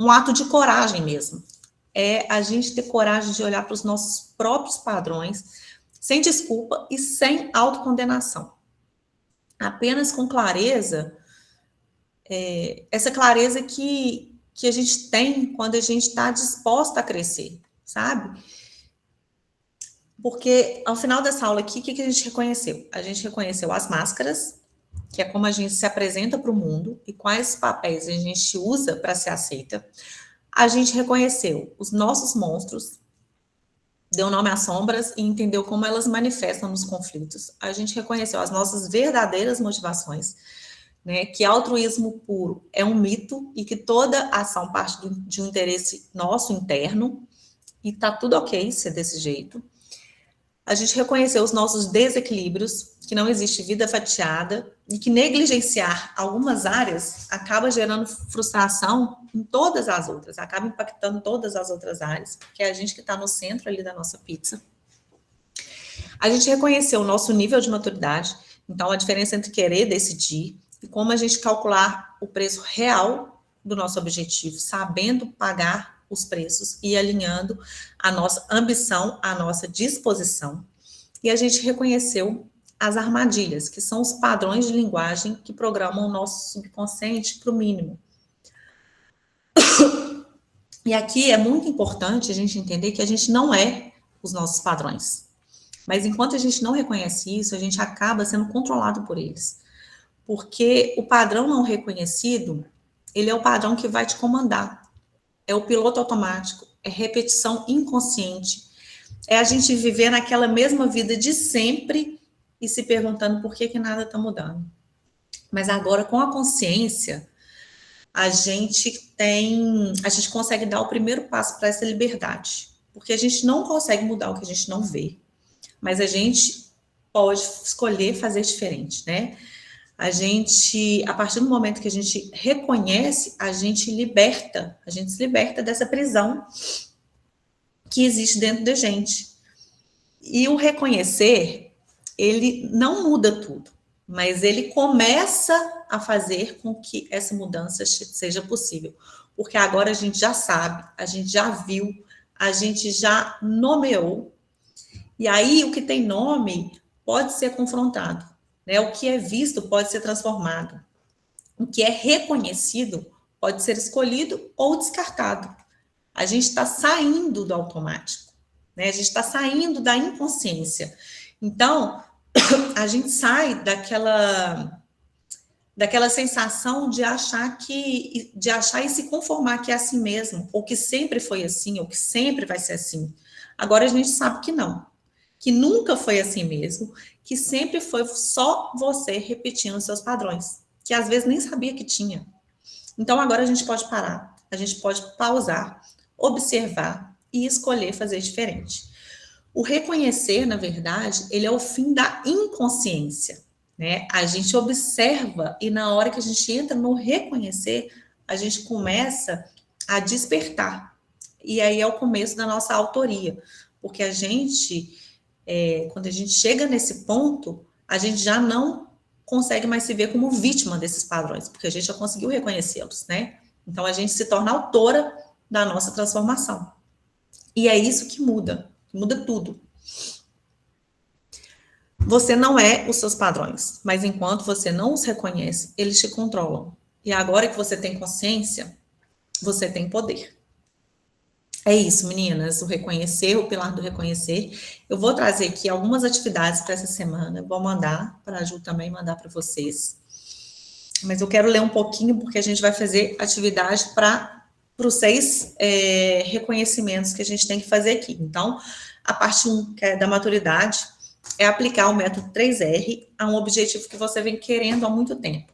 ato de coragem mesmo. É a gente ter coragem de olhar para os nossos próprios padrões, sem desculpa e sem autocondenação. Apenas com clareza, essa clareza que a gente tem quando a gente está disposta a crescer, sabe? Porque ao final dessa aula aqui, o que a gente reconheceu? A gente reconheceu as máscaras, que é como a gente se apresenta para o mundo e quais papéis a gente usa para ser aceita. A gente reconheceu os nossos monstros, deu nome às sombras e entendeu como elas manifestam nos conflitos. A gente reconheceu as nossas verdadeiras motivações, né? Que altruísmo puro é um mito e que toda ação parte de um interesse nosso interno e tá tudo ok ser desse jeito. A gente reconheceu os nossos desequilíbrios, que não existe vida fatiada e que negligenciar algumas áreas acaba gerando frustração em todas as outras, acaba impactando todas as outras áreas, porque é a gente que está no centro ali da nossa pizza. A gente reconheceu o nosso nível de maturidade, então a diferença entre querer decidir e como a gente calcular o preço real do nosso objetivo, sabendo pagar os preços e alinhando a nossa ambição, a nossa disposição. E a gente reconheceu as armadilhas, que são os padrões de linguagem que programam o nosso subconsciente para o mínimo. E aqui é muito importante a gente entender que a gente não é os nossos padrões. Mas enquanto a gente não reconhece isso, a gente acaba sendo controlado por eles. Porque o padrão não reconhecido, ele é o padrão que vai te comandar. É o piloto automático, é repetição inconsciente, é a gente viver naquela mesma vida de sempre e se perguntando por que nada está mudando. Mas agora, com a consciência, a gente consegue dar o primeiro passo para essa liberdade, porque a gente não consegue mudar o que a gente não vê, mas a gente pode escolher fazer diferente, né? A partir do momento que a gente reconhece, a gente se liberta dessa prisão que existe dentro da gente. E o reconhecer, ele não muda tudo, mas ele começa a fazer com que essa mudança seja possível. Porque agora a gente já sabe, a gente já viu, a gente já nomeou, e aí o que tem nome pode ser confrontado. Né? O que é visto pode ser transformado. O que é reconhecido pode ser escolhido ou descartado. A gente está saindo do automático, né? A gente está saindo da inconsciência. Então, a gente sai daquela sensação de achar e se conformar que é assim mesmo, ou que sempre foi assim, ou que sempre vai ser assim. Agora a gente sabe que não, que nunca foi assim mesmo, que sempre foi só você repetindo os seus padrões, que às vezes nem sabia que tinha. Então agora a gente pode parar, a gente pode pausar, observar e escolher fazer diferente. O reconhecer, na verdade, ele é o fim da inconsciência, né? A gente observa e na hora que a gente entra no reconhecer, a gente começa a despertar. E aí é o começo da nossa autoria, porque a gente, quando a gente chega nesse ponto, a gente já não consegue mais se ver como vítima desses padrões, porque a gente já conseguiu reconhecê-los, né? Então a gente se torna autora da nossa transformação. E é isso que muda tudo. Você não é os seus padrões, mas enquanto você não os reconhece, eles te controlam. E agora que você tem consciência, você tem poder. É isso, meninas, o pilar do reconhecer. Eu vou trazer aqui algumas atividades para essa semana, vou mandar para a Ju também, mandar para vocês. Mas eu quero ler um pouquinho, porque a gente vai fazer atividade para os 6 reconhecimentos que a gente tem que fazer aqui. Então, a parte 1, que é da maturidade, é aplicar o método 3R a um objetivo que você vem querendo há muito tempo.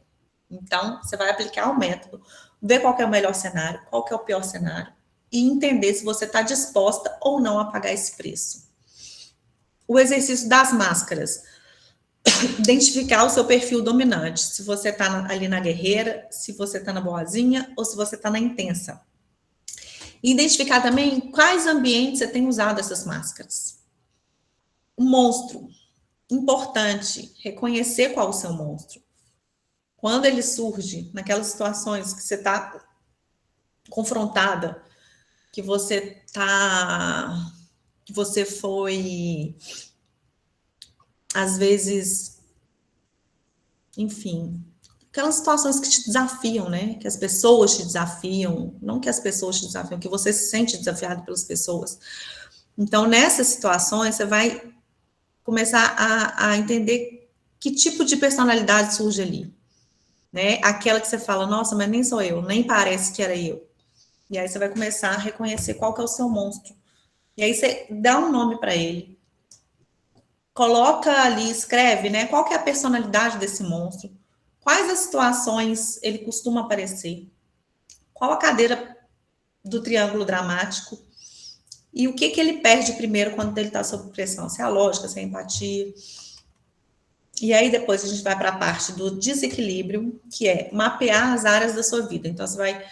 Então, você vai aplicar o método ver qual que é o melhor cenário, qual que é o pior cenário, e entender se você está disposta ou não a pagar esse preço. O exercício das máscaras. Identificar o seu perfil dominante. Se você está ali na guerreira, se você está na boazinha ou se você está na intensa. E identificar também em quais ambientes você tem usado essas máscaras. O monstro. Importante reconhecer qual é o seu monstro. Quando ele surge naquelas situações que você está confrontada, que você foi, às vezes, enfim, aquelas situações que te desafiam, né? Que as pessoas te desafiam, não que as pessoas te desafiam, que você se sente desafiado pelas pessoas. Então, nessas situações, você vai começar a entender que tipo de personalidade surge ali, né? Aquela que você fala, nossa, mas nem sou eu, nem parece que era eu. E aí você vai começar a reconhecer qual que é o seu monstro. E aí você dá um nome para ele. Coloca ali, escreve, né? Qual que é a personalidade desse monstro? Quais as situações ele costuma aparecer? Qual a cadeira do triângulo dramático? E o que ele perde primeiro quando ele está sob pressão? Se é a lógica, se é a empatia. E aí depois a gente vai para a parte do desequilíbrio, que é mapear as áreas da sua vida. Então você vai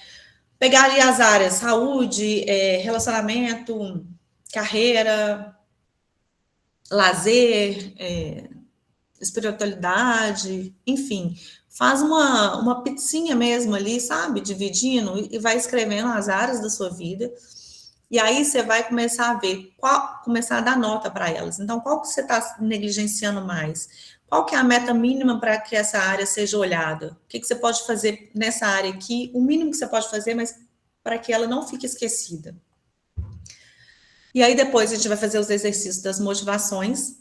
pegar ali as áreas saúde, relacionamento, carreira, lazer, espiritualidade, enfim. Faz uma pizzinha mesmo ali, sabe? Dividindo e vai escrevendo as áreas da sua vida. E aí você vai começar a ver, começar a dar nota para elas. Então, qual que você está negligenciando mais? Qual que é a meta mínima para que essa área seja olhada? O que você pode fazer nessa área aqui? O mínimo que você pode fazer, mas para que ela não fique esquecida. E aí depois a gente vai fazer os exercícios das motivações,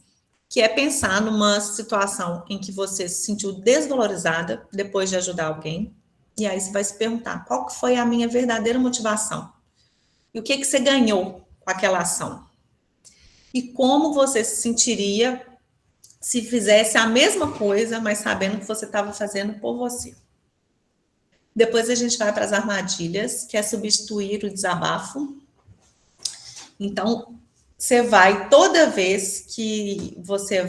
que é pensar numa situação em que você se sentiu desvalorizada depois de ajudar alguém. E aí você vai se perguntar, qual que foi a minha verdadeira motivação? E o que você ganhou com aquela ação? E como você se sentiria se fizesse a mesma coisa, mas sabendo que você estava fazendo por você? Depois a gente vai para as armadilhas, que é substituir o desabafo. Então, você vai, toda vez que você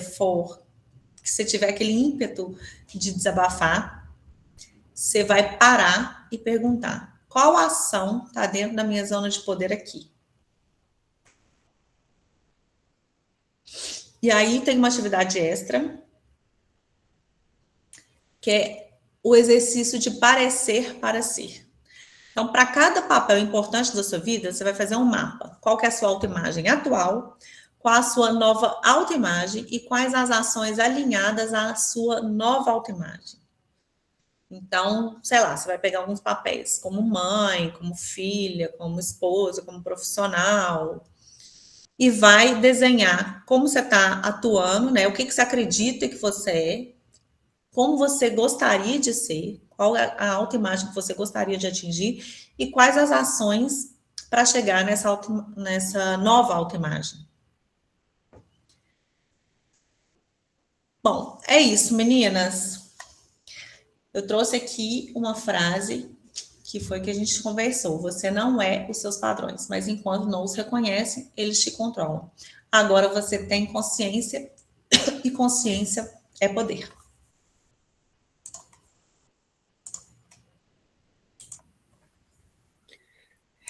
tiver aquele ímpeto de desabafar, você vai parar e perguntar, qual ação está dentro da minha zona de poder aqui? E aí tem uma atividade extra, que é o exercício de parecer para ser. Então, para cada papel importante da sua vida, você vai fazer um mapa. Qual que é a sua autoimagem atual, qual a sua nova autoimagem e quais as ações alinhadas à sua nova autoimagem. Então, sei lá, você vai pegar alguns papéis, como mãe, como filha, como esposa, como profissional, e vai desenhar como você está atuando, né? O que você acredita que você é, como você gostaria de ser, qual é a autoimagem que você gostaria de atingir e quais as ações para chegar nessa nova autoimagem. Bom, é isso, meninas. Eu trouxe aqui uma frase que foi que a gente conversou. Você não é os seus padrões, mas enquanto não os reconhece, eles te controlam. Agora você tem consciência e consciência é poder.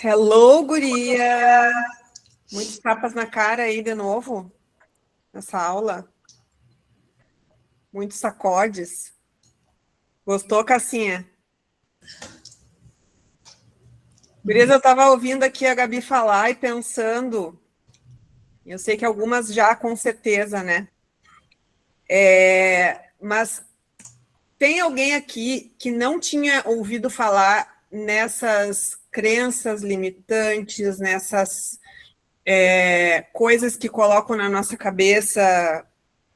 Hello, guria! Muitos tapas na cara aí de novo, nessa aula. Muitos sacodes. Gostou, Cassinha? Gurias, eu estava ouvindo aqui a Gabi falar e pensando, eu sei que algumas já com certeza, né? Mas tem alguém aqui que não tinha ouvido falar nessas crenças limitantes, nessas coisas que colocam na nossa cabeça,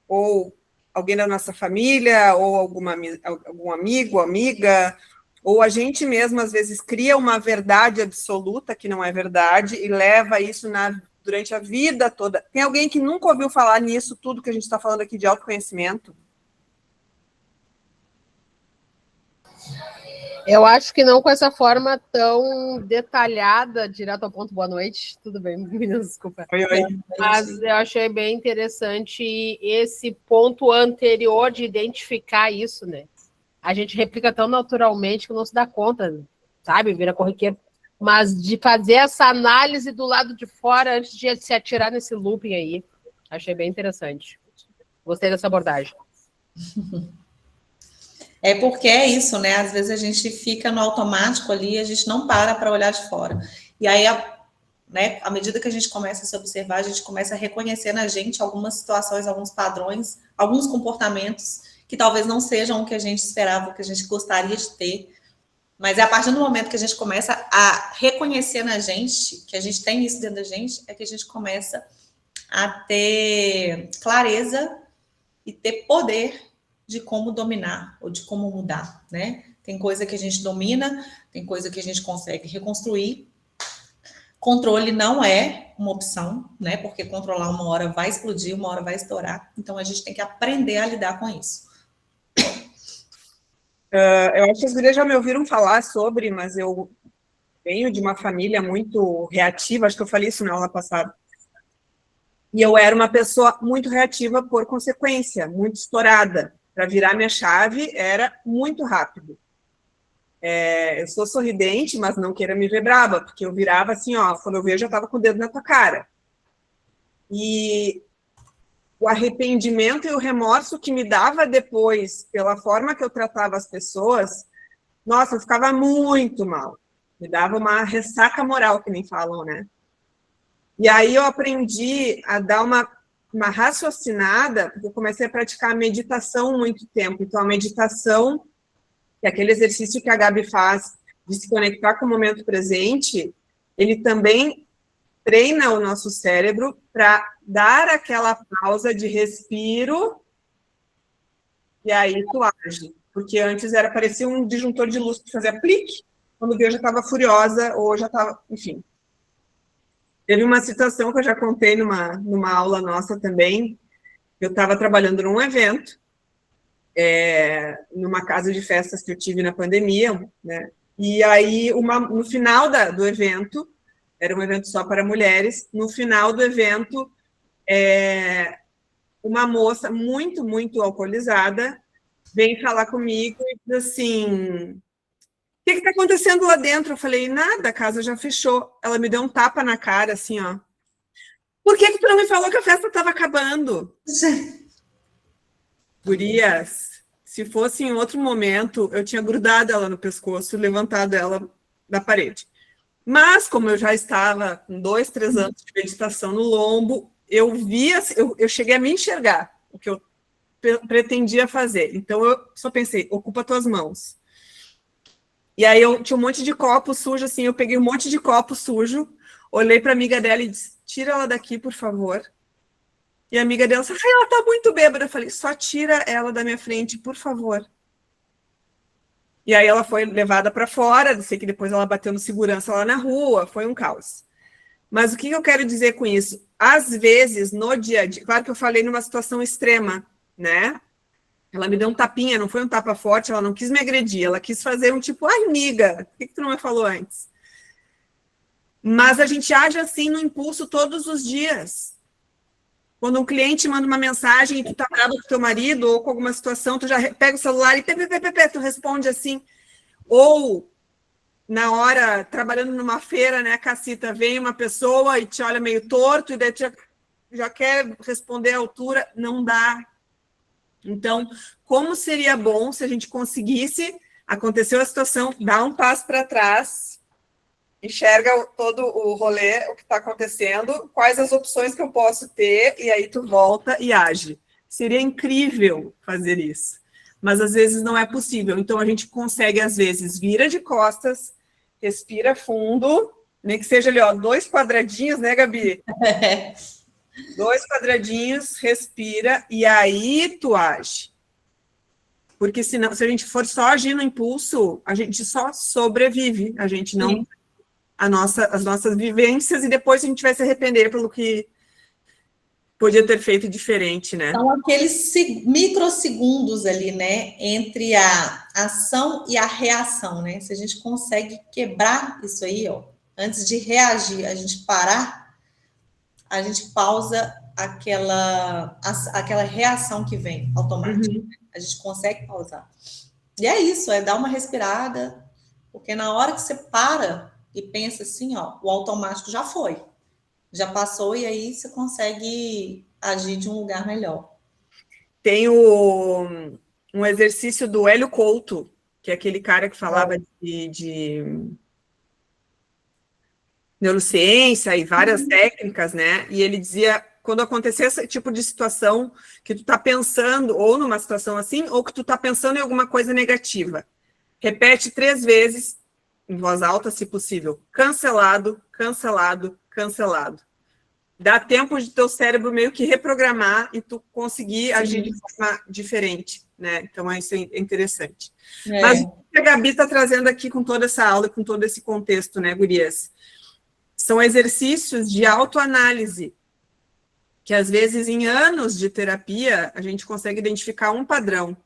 ou alguém da nossa família, ou algum amigo, amiga, ou a gente mesmo, às vezes, cria uma verdade absoluta que não é verdade e leva isso durante a vida toda. Tem alguém que nunca ouviu falar nisso, tudo que a gente está falando aqui de autoconhecimento? Eu acho que não com essa forma tão detalhada, direto ao ponto. Boa noite, tudo bem, meninas, desculpa. Oi, oi. Mas eu achei bem interessante esse ponto anterior de identificar isso, né? A gente replica tão naturalmente que não se dá conta, sabe? Vira corriqueiro. Mas de fazer essa análise do lado de fora antes de se atirar nesse looping aí, achei bem interessante. Gostei dessa abordagem. É porque é isso, né? Às vezes a gente fica no automático ali, a gente não para olhar de fora. E aí, né, à medida que a gente começa a se observar, a gente começa a reconhecer na gente algumas situações, alguns padrões, alguns comportamentos que talvez não sejam o que a gente esperava, o que a gente gostaria de ter. Mas é a partir do momento que a gente começa a reconhecer na gente, que a gente tem isso dentro da gente, é que a gente começa a ter clareza e ter poder de como dominar ou de como mudar, né? Tem coisa que a gente domina, tem coisa que a gente consegue reconstruir. Controle não é uma opção, né? Porque controlar uma hora vai explodir, uma hora vai estourar. Então a gente tem que aprender a lidar com isso. Eu acho que as gurias já me ouviram falar sobre, mas eu venho de uma família muito reativa, acho que eu falei isso na aula passada. E eu era uma pessoa muito reativa por consequência, muito estourada. Para virar minha chave era muito rápido. Eu sou sorridente, mas não queira me ver brava, porque eu virava assim, ó, quando eu vejo, eu já estava com o dedo na tua cara. E o arrependimento e o remorso que me dava depois, pela forma que eu tratava as pessoas, nossa, eu ficava muito mal. Me dava uma ressaca moral, que nem falam, né? E aí eu aprendi a dar uma raciocinada, porque eu comecei a praticar a meditação há muito tempo. Então, a meditação, que é aquele exercício que a Gabi faz de se conectar com o momento presente, ele também treina o nosso cérebro para dar aquela pausa de respiro e aí tu age. Porque antes parecia um disjuntor de luz que fazia plique, quando eu já estava furiosa ou já estava, enfim. Teve uma situação que eu já contei numa aula nossa também. Eu estava trabalhando num evento, numa casa de festas que eu tive na pandemia, né? E aí, no final do evento, era um evento só para mulheres, no final do evento, uma moça muito, muito alcoolizada vem falar comigo e diz assim: o que está acontecendo lá dentro? Eu falei: nada, a casa já fechou. Ela me deu um tapa na cara, assim, ó. Por que tu não me falou que a festa estava acabando? Gurias, se fosse em outro momento, eu tinha grudado ela no pescoço e levantado ela da parede. Mas, como eu já estava com 2, 3 anos de meditação no lombo, eu cheguei a me enxergar o que eu pretendia fazer. Então, eu só pensei: ocupa tuas mãos. E aí, eu tinha um monte de copo sujo, assim, eu peguei um monte de copo sujo, olhei para a amiga dela e disse: tira ela daqui, por favor. E a amiga dela disse: ela tá muito bêbada. Eu falei: só tira ela da minha frente, por favor. E aí ela foi levada para fora, sei que depois ela bateu no segurança lá na rua, foi um caos. Mas o que eu quero dizer com isso? Às vezes, no dia a dia, claro que eu falei numa situação extrema, né? Ela me deu um tapinha, não foi um tapa forte, ela não quis me agredir, ela quis fazer um tipo: ai, amiga, por que tu não me falou antes? Mas a gente age assim no impulso todos os dias. Quando um cliente manda uma mensagem e tu tá brava com teu marido ou com alguma situação, tu já pega o celular e tu responde assim. Ou, na hora, trabalhando numa feira, né, Cacita, vem uma pessoa e te olha meio torto e daí tu já quer responder à altura, não dá. Então, como seria bom se a gente conseguisse, aconteceu a situação, dar um passo para trás, enxerga todo o rolê, o que está acontecendo, quais as opções que eu posso ter, e aí tu volta e age. Seria incrível fazer isso, mas às vezes não é possível. Então a gente consegue, às vezes, vira de costas, respira fundo, nem que seja ali, ó, 2 quadradinhos, né, Gabi? 2 quadradinhos, respira, e aí tu age. Porque senão, se a gente for só agir no impulso, a gente só sobrevive, a gente não... Sim. As nossas vivências, e depois a gente vai se arrepender pelo que podia ter feito diferente, né? São aqueles microsegundos ali, né, entre a ação e a reação, né? Se a gente consegue quebrar isso aí, ó, antes de reagir, a gente parar, a gente pausa aquela reação que vem automática. Uhum. A gente consegue pausar. E é isso, é dar uma respirada, porque na hora que você para e pensa assim, ó, o automático já foi, já passou, e aí você consegue agir de um lugar melhor. Tem um exercício do Hélio Couto, que é aquele cara que falava de neurociência e várias técnicas, né? E ele dizia, quando acontecer esse tipo de situação, que tu tá pensando, ou numa situação assim, ou que tu tá pensando em alguma coisa negativa, repete 3 vezes, em voz alta, se possível, cancelado, cancelado, cancelado. Dá tempo de teu cérebro meio que reprogramar e tu conseguir agir de forma diferente, né? Então, isso é interessante. Mas o que a Gabi está trazendo aqui com toda essa aula, com todo esse contexto, né, gurias? São exercícios de autoanálise, que às vezes em anos de terapia a gente consegue identificar um padrão.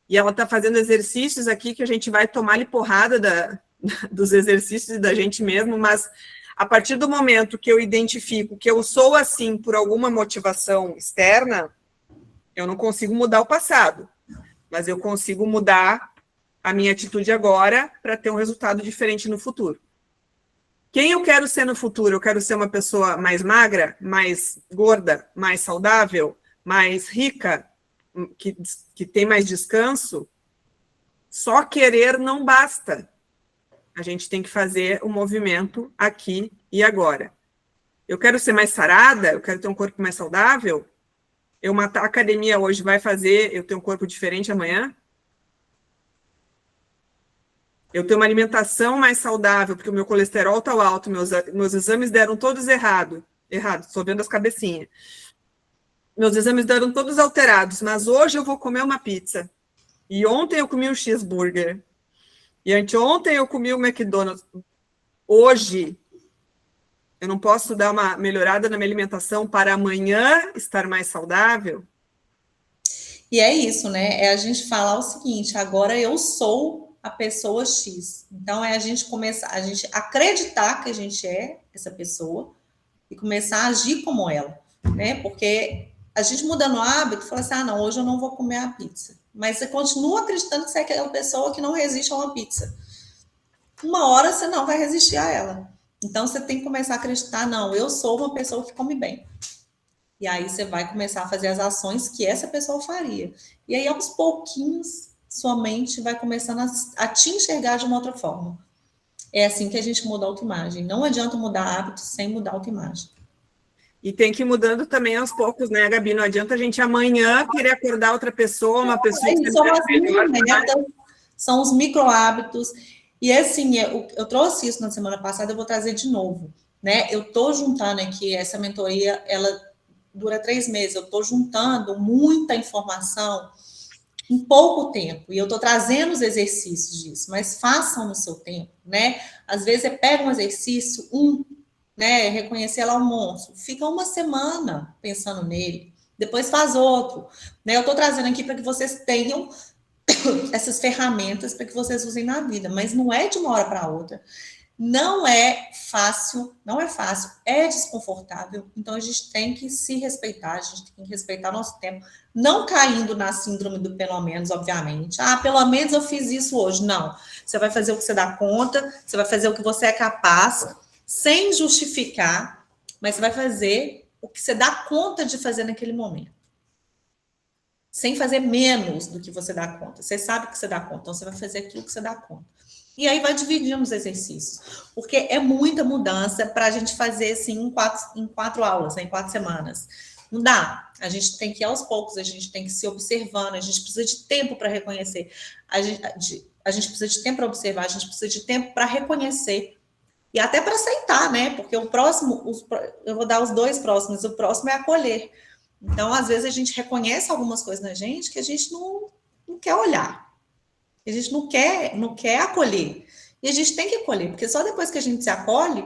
E ela está fazendo exercícios aqui que a gente vai tomar-lhe porrada dos exercícios da gente mesmo, mas a partir do momento que eu identifico que eu sou assim por alguma motivação externa, eu não consigo mudar o passado, mas eu consigo mudar a minha atitude agora para ter um resultado diferente no futuro. Quem eu quero ser no futuro? Eu quero ser uma pessoa mais magra, mais gorda, mais saudável, mais rica, que tem mais descanso? Só querer não basta. A gente tem que fazer o movimento aqui e agora. Eu quero ser mais sarada, eu quero ter um corpo mais saudável. Eu matar a academia hoje vai fazer eu ter um corpo diferente amanhã? Eu tenho uma alimentação mais saudável, porque o meu colesterol está alto, meus exames deram todos errados, estou vendo as cabecinhas. Meus exames deram todos alterados, mas hoje eu vou comer uma pizza. E ontem eu comi um cheeseburger. E anteontem eu comi o McDonald's. Hoje, eu não posso dar uma melhorada na minha alimentação para amanhã estar mais saudável? E é isso, né? É a gente falar o seguinte, agora eu sou a pessoa X. Então, é a gente começar, a gente acreditar que a gente é essa pessoa e começar a agir como ela, né? Porque a gente mudando o hábito, fala assim, não, hoje eu não vou comer a pizza. Mas você continua acreditando que você é aquela pessoa que não resiste a uma pizza. Uma hora você não vai resistir a ela. Então, você tem que começar a acreditar, não, eu sou uma pessoa que come bem. E aí você vai começar a fazer as ações que essa pessoa faria. E aí, aos pouquinhos, sua mente vai começando a te enxergar de uma outra forma. É assim que a gente muda a autoimagem. Não adianta mudar hábitos sem mudar a autoimagem. E tem que ir mudando também aos poucos, né, Gabi? Não adianta a gente amanhã querer acordar outra pessoa, uma pessoa... São as metas, são os micro hábitos. E assim, eu trouxe isso na semana passada, eu vou trazer de novo, né? Eu estou juntando aqui, essa mentoria, ela dura 3 meses, eu estou juntando muita informação em pouco tempo, e eu estou trazendo os exercícios disso, mas façam no seu tempo, né? Às vezes você pega um exercício, né, reconhecer lá o monstro, fica uma semana pensando nele, depois faz outro, né? Eu estou trazendo aqui para que vocês tenham essas ferramentas para que vocês usem na vida, mas não é de uma hora para outra, não é fácil, é desconfortável, então a gente tem que se respeitar, a gente tem que respeitar nosso tempo, não caindo na síndrome do pelo menos, obviamente, pelo menos eu fiz isso hoje, não, você vai fazer o que você dá conta, você vai fazer o que você é capaz, sem justificar, mas você vai fazer o que você dá conta de fazer naquele momento. Sem fazer menos do que você dá conta. Você sabe que você dá conta, então você vai fazer aquilo que você dá conta. E aí vai dividindo os exercícios. Porque é muita mudança para a gente fazer assim em 4 aulas, né, em 4 semanas. Não dá. A gente tem que ir aos poucos, a gente tem que se observando, a gente precisa de tempo para reconhecer. A gente precisa de tempo para observar, a gente precisa de tempo para reconhecer. E até para aceitar, né? Porque o próximo, eu vou dar os 2 próximos, o próximo é acolher. Então, às vezes, a gente reconhece algumas coisas na gente que a gente não quer olhar. A gente não quer acolher. E a gente tem que acolher, porque só depois que a gente se acolhe,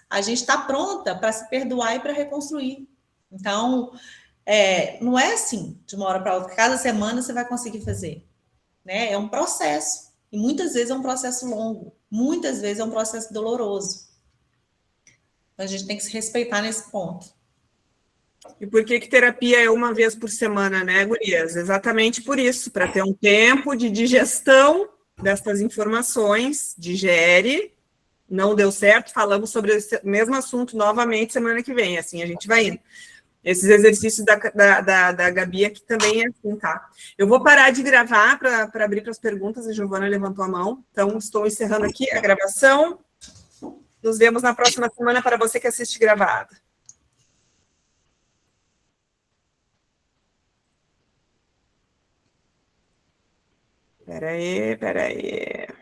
a gente está pronta para se perdoar e para reconstruir. Então, não é assim, de uma hora para outra. Cada semana você vai conseguir fazer, né? É um processo. E muitas vezes é um processo longo. Muitas vezes é um processo doloroso. Então, a gente tem que se respeitar nesse ponto. E por que terapia é uma vez por semana, né, gurias? Exatamente por isso, para ter um tempo de digestão dessas informações, digere, não deu certo, falamos sobre esse mesmo assunto novamente semana que vem, assim a gente vai indo. Esses exercícios da Gabi aqui também é assim, tá? Eu vou parar de gravar para abrir para as perguntas, a Giovana levantou a mão, então estou encerrando aqui a gravação. Nos vemos na próxima semana para você que assiste gravado. Espera aí.